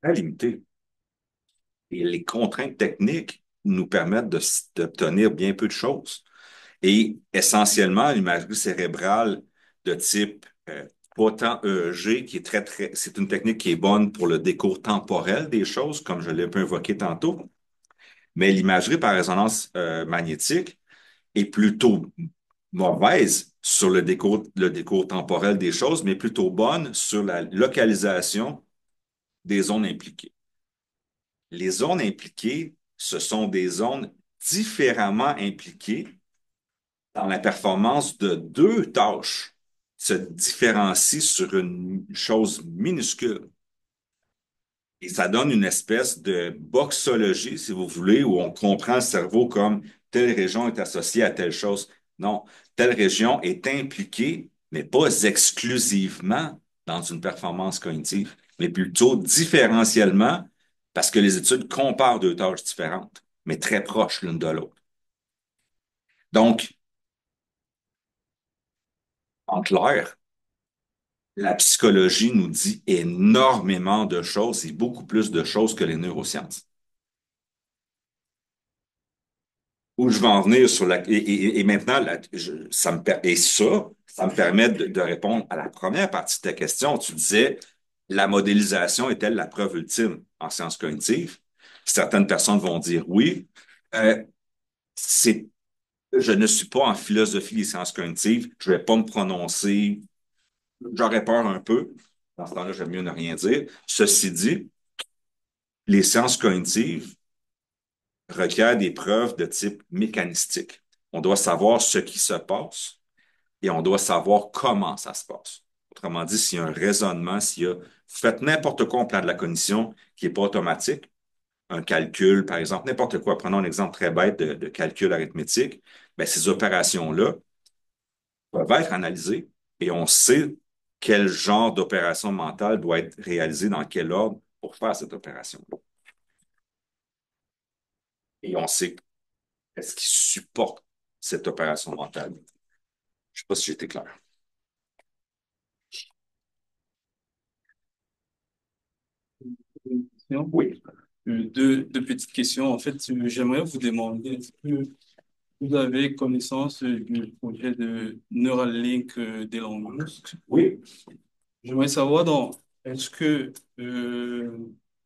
Speaker 2: très limitées. Et les contraintes techniques nous permettent d'obtenir bien peu de choses. Et essentiellement, l'imagerie cérébrale de type pas tant EEG, qui est c'est une technique qui est bonne pour le décours temporel des choses, comme je l'ai un peu évoqué tantôt. Mais l'imagerie par résonance magnétique est plutôt mauvaise sur le décours temporel des choses, mais plutôt bonne sur la localisation des zones impliquées. Les zones impliquées, ce sont des zones différemment impliquées dans la performance de deux tâches qui se différencient sur une chose minuscule. Et ça donne une espèce de boxologie, si vous voulez, où on comprend le cerveau comme telle région est associée à telle chose. Non, telle région est impliquée, mais pas exclusivement dans une performance cognitive, mais plutôt différentiellement, parce que les études comparent deux tâches différentes, mais très proches l'une de l'autre. Donc, en clair, la psychologie nous dit énormément de choses et beaucoup plus de choses que les neurosciences. Où je vais en venir sur et maintenant, ça me permet de répondre à la première partie de ta question. Tu disais, la modélisation est-elle la preuve ultime en sciences cognitives? Certaines personnes vont dire oui. Euh, c'est, je ne suis pas en philosophie des sciences cognitives. Je vais pas me prononcer. J'aurais peur un peu. Dans ce temps-là, j'aime mieux ne rien dire. Ceci dit, les sciences cognitives requiert des preuves de type mécanistique. On doit savoir ce qui se passe et on doit savoir comment ça se passe. Autrement dit, s'il y a un raisonnement, s'il y a, vous faites n'importe quoi au plan de la cognition qui n'est pas automatique, un calcul, par exemple, n'importe quoi. Prenons un exemple très bête de calcul arithmétique. Bien, ces opérations-là peuvent être analysées et on sait quel genre d'opération mentale doit être réalisée dans quel ordre pour faire cette opération-là. Et on sait est-ce qui supporte cette opération mentale. Je ne sais pas si j'ai été clair. Oui.
Speaker 8: Deux petites questions. En fait, j'aimerais vous demander, est-ce que vous avez connaissance du projet de Neuralink d'Elon Musk?
Speaker 2: Oui.
Speaker 8: J'aimerais savoir, donc, est-ce que,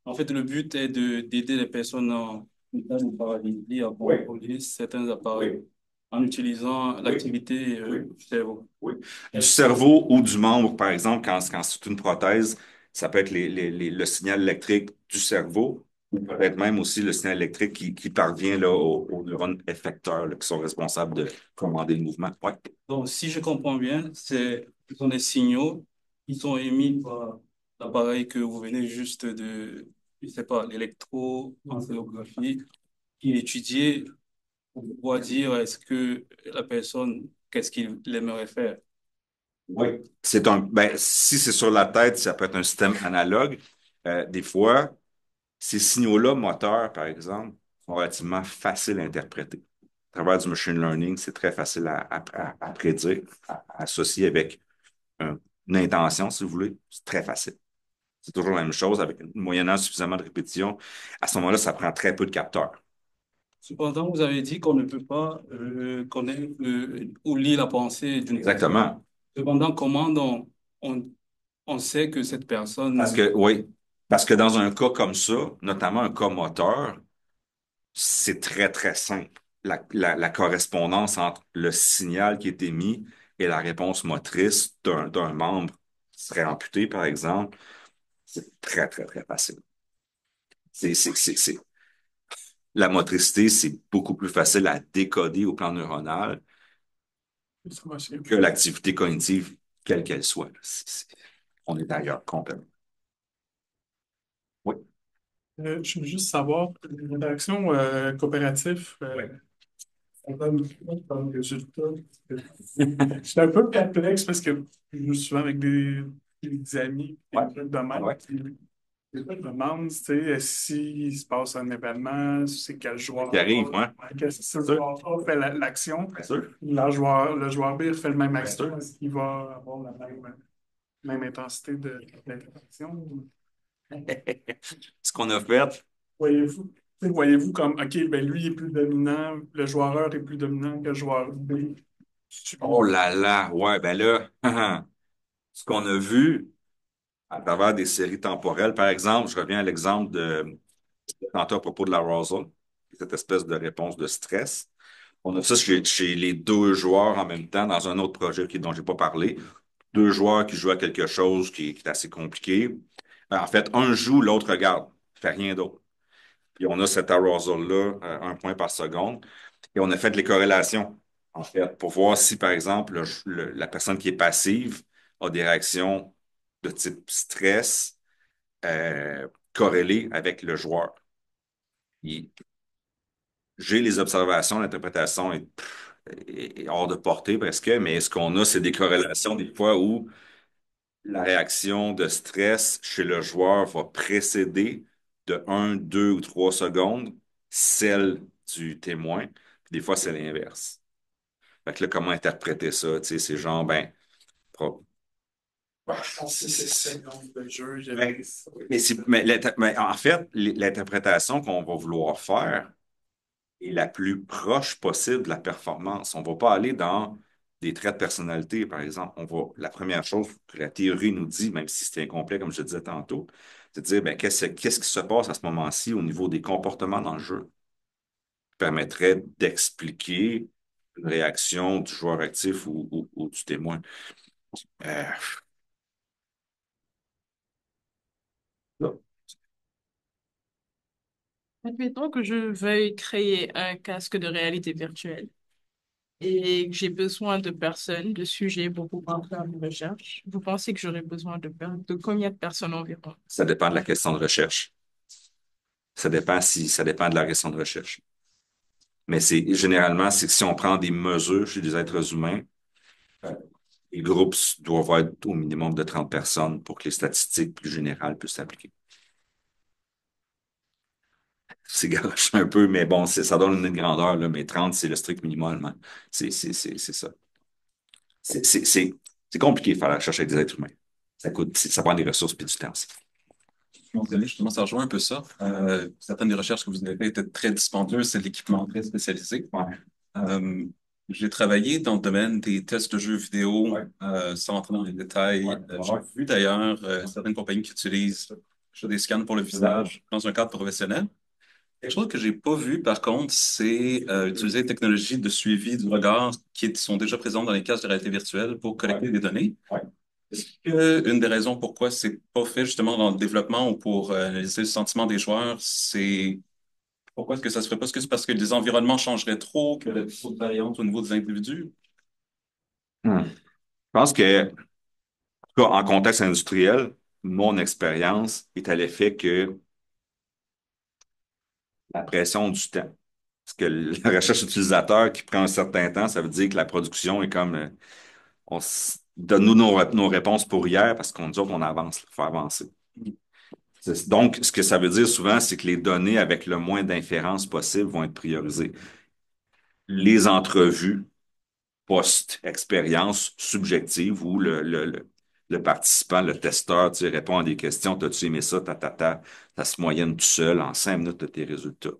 Speaker 8: en fait, le but est d'aider les personnes en état de paralysie à contrôler certains appareils
Speaker 2: Oui.
Speaker 8: en utilisant l'activité du cerveau.
Speaker 2: Oui. Du cerveau ou du membre, par exemple, quand c'est une prothèse, ça peut être le signal électrique du cerveau ou peut-être même aussi le signal électrique qui parvient là, aux neurones effecteurs là, qui sont responsables de commander le mouvement. Ouais.
Speaker 8: Donc, si je comprends bien, ce sont des signaux qui sont émis par l'appareil que vous venez juste de, je sais pas, l'électroencélographie, qui est étudié pour pouvoir dire est-ce que la personne, qu'est-ce qu'il aimerait faire.
Speaker 2: Oui. Si c'est sur la tête, ça peut être un système analogue. Des fois, ces signaux-là moteurs, par exemple, sont relativement faciles à interpréter. À travers du machine learning, c'est très facile à prédire, à associer avec une intention, si vous voulez. C'est très facile. C'est toujours la même chose, avec moyennant suffisamment de répétition. À ce moment-là, ça prend très peu de capteurs.
Speaker 8: Cependant, vous avez dit qu'on ne peut pas connaître ou lire la pensée d'une personne.
Speaker 2: Exactement.
Speaker 8: Cependant, comment on sait que cette personne...
Speaker 2: Oui, parce que dans un cas comme ça, notamment un cas moteur, c'est très, très simple. La correspondance entre le signal qui est émis et la réponse motrice d'un membre qui serait amputé, par exemple, c'est très, très, très facile. La motricité, c'est beaucoup plus facile à décoder au plan neuronal que l'activité cognitive, quelle qu'elle soit. On est ailleurs complètement. Oui.
Speaker 4: Je veux juste savoir, l'interaction coopérative, ça donne quoi comme résultat? Je suis un peu perplexe parce que je joue souvent avec des amis et
Speaker 2: Ouais.
Speaker 4: des trucs de même.
Speaker 2: Ouais.
Speaker 4: Je me demande, tu sais, s'il se passe un événement, c'est quel joueur
Speaker 2: Qui arrive, ouais.
Speaker 4: Qu'est-ce que le joueur A fait l'action,
Speaker 2: Bien sûr.
Speaker 4: le joueur B fait le même action,
Speaker 2: sûr.
Speaker 4: est-ce qu'il va avoir la même intensité d'interaction?
Speaker 2: Ce qu'on a fait,
Speaker 4: Voyez-vous comme, OK, ben lui est plus dominant, le joueur A est plus dominant que le joueur B.
Speaker 2: oh là là, ouais, ben là, Ce qu'on a vu à travers des séries temporelles, par exemple, je reviens à l'exemple tantôt à propos de l'arousal, cette espèce de réponse de stress. On a ça chez les deux joueurs en même temps dans un autre projet dont j'ai pas parlé. Deux joueurs qui jouent à quelque chose qui est assez compliqué. En fait, un joue, l'autre regarde, fait rien d'autre. Puis on a cet arousal-là, 1 point par seconde. Et on a fait les corrélations, en fait, pour voir si, par exemple, la personne qui est passive a des réactions de type stress corrélées avec le joueur. Et j'ai les observations, l'interprétation est hors de portée presque, mais ce qu'on a, c'est des corrélations des fois où la réaction de stress chez le joueur va précéder de 1, 2 ou 3 secondes celle du témoin. Puis des fois, c'est l'inverse. Fait que là, comment interpréter ça? Tu sais, c'est genre, pro-
Speaker 4: Je pense que c'est 50 de jeu.
Speaker 2: ben, mais en fait, l'interprétation qu'on va vouloir faire est la plus proche possible de la performance. On ne va pas aller dans des traits de personnalité, par exemple. La première chose que la théorie nous dit, même si c'est incomplet, comme je te disais tantôt, c'est de dire, qu'est-ce qui se passe à ce moment-ci au niveau des comportements dans le jeu? Permettrait d'expliquer une réaction du joueur actif ou du témoin. Euh, là.
Speaker 9: Admettons que je veuille créer un casque de réalité virtuelle et que j'ai besoin de personnes, de sujets pour pouvoir faire mes recherches. Vous pensez que j'aurais besoin de combien de personnes environ?
Speaker 2: Ça dépend de la question de recherche. Ça dépend de la question de recherche. Mais généralement, c'est que si on prend des mesures chez des êtres humains, euh, les groupes doivent être au minimum de 30 personnes pour que les statistiques plus générales puissent s'appliquer. C'est garoche un peu, mais bon, ça donne une grandeur, là, mais 30, c'est le strict minimum, hein. C'est ça. C'est compliqué de faire la recherche avec des êtres humains. Ça prend des ressources et du temps aussi.
Speaker 10: Donc, justement, ça rejoint un peu ça. Certaines des recherches que vous avez faites étaient très dispendieuses, c'est de l'équipement très spécialisé.
Speaker 2: Ouais.
Speaker 10: J'ai travaillé dans le domaine des tests de jeux vidéo,
Speaker 2: Ouais.
Speaker 10: sans entrer dans les détails.
Speaker 2: Ouais.
Speaker 10: J'ai vu d'ailleurs certaines compagnies qui utilisent des scans pour le visage dans un cadre professionnel. Quelque chose que j'ai pas vu, par contre, c'est utiliser des technologies de suivi du regard qui sont déjà présentes dans les casques de réalité virtuelle pour collecter des données.
Speaker 2: Ouais.
Speaker 10: Est-ce que une des raisons pourquoi c'est pas fait justement dans le développement ou pour analyser le sentiment des joueurs, c'est pourquoi est-ce que ça se ferait pas? Est-ce que c'est parce que les environnements changeraient trop, que le taux de variance au niveau des individus?
Speaker 2: Je pense que, en tout cas, en contexte industriel, mon expérience est à l'effet que la pression du temps. Parce que la recherche utilisateur qui prend un certain temps, ça veut dire que la production est comme donne-nous nos réponses pour hier parce qu'on dit qu'on avance, il faut avancer. Donc, ce que ça veut dire souvent, c'est que les données avec le moins d'inférences possible vont être priorisées. Les entrevues post-expérience subjective où le participant, le testeur, tu sais, répond à des questions, t'as-tu aimé ça, ça se moyenne tout seul, en 5 minutes, t'as tes résultats.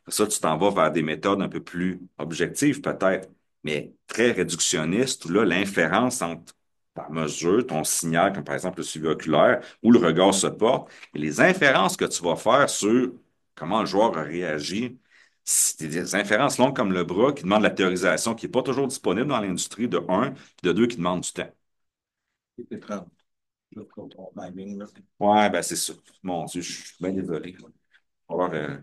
Speaker 2: Ça, tu t'en vas vers des méthodes un peu plus objectives, peut-être, mais très réductionnistes, où là, l'inférence entre ta mesure, ton signal, comme par exemple le suivi oculaire, où le regard se porte, et les inférences que tu vas faire sur comment le joueur a réagi, c'est des inférences longues comme le bras qui demandent la théorisation qui n'est pas toujours disponible dans l'industrie, de un, puis de deux, qui demandent du temps. Ouais, ben c'est ça. Mon Dieu, je suis bien désolé. On va voir,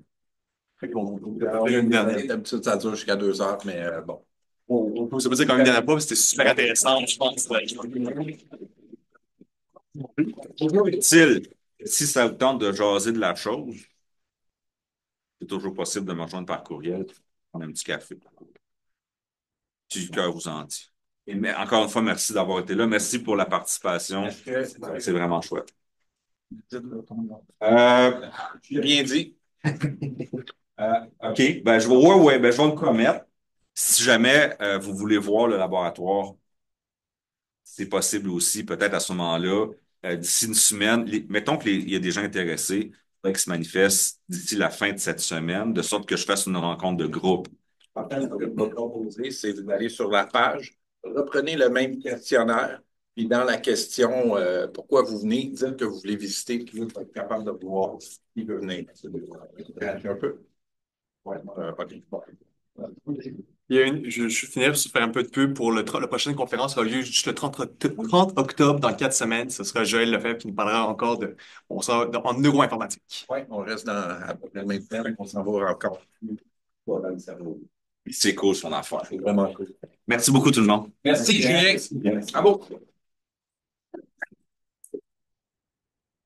Speaker 6: D'habitude, ça dure jusqu'à 2 heures, mais bon.
Speaker 1: Ça veut dire quand même, il n'y en a pas, mais c'était super intéressant, je pense.
Speaker 2: utile. Si ça vous tente de jaser de la chose, c'est toujours possible de me rejoindre par courriel, prendre un petit café. Si le cœur vous en dit. Mais encore une fois, merci d'avoir été là. Merci pour la participation. C'est vraiment chouette.
Speaker 6: J'ai rien dit.
Speaker 2: OK. Ben, je vais me commettre. Si jamais vous voulez voir le laboratoire, c'est possible aussi, peut-être à ce moment-là, d'ici une semaine, mettons qu'il y a des gens intéressés, il faudrait qu'ils se manifestent d'ici la fin de cette semaine, de sorte que je fasse une rencontre de groupe.
Speaker 6: Ce que je vais proposer, c'est d'aller sur la page, reprenez le même questionnaire, Puis dans la question, pourquoi vous venez, dites que vous voulez visiter, puis vous êtes capable de voir qui veut venir. Un peu. Ouais, OK. Bon.
Speaker 1: Je finis sur faire un peu de pub pour la prochaine conférence aura lieu juste le 30 octobre dans 4 semaines. Ce sera Joël Lefebvre qui nous parlera encore on sera en neuroinformatique.
Speaker 6: Oui, on reste à peu près le même temps, on s'en va encore plus dans le cerveau.
Speaker 2: C'est cool son affaire.
Speaker 6: C'est vraiment cool.
Speaker 2: Merci beaucoup tout le monde.
Speaker 6: Merci, Julien. Bravo.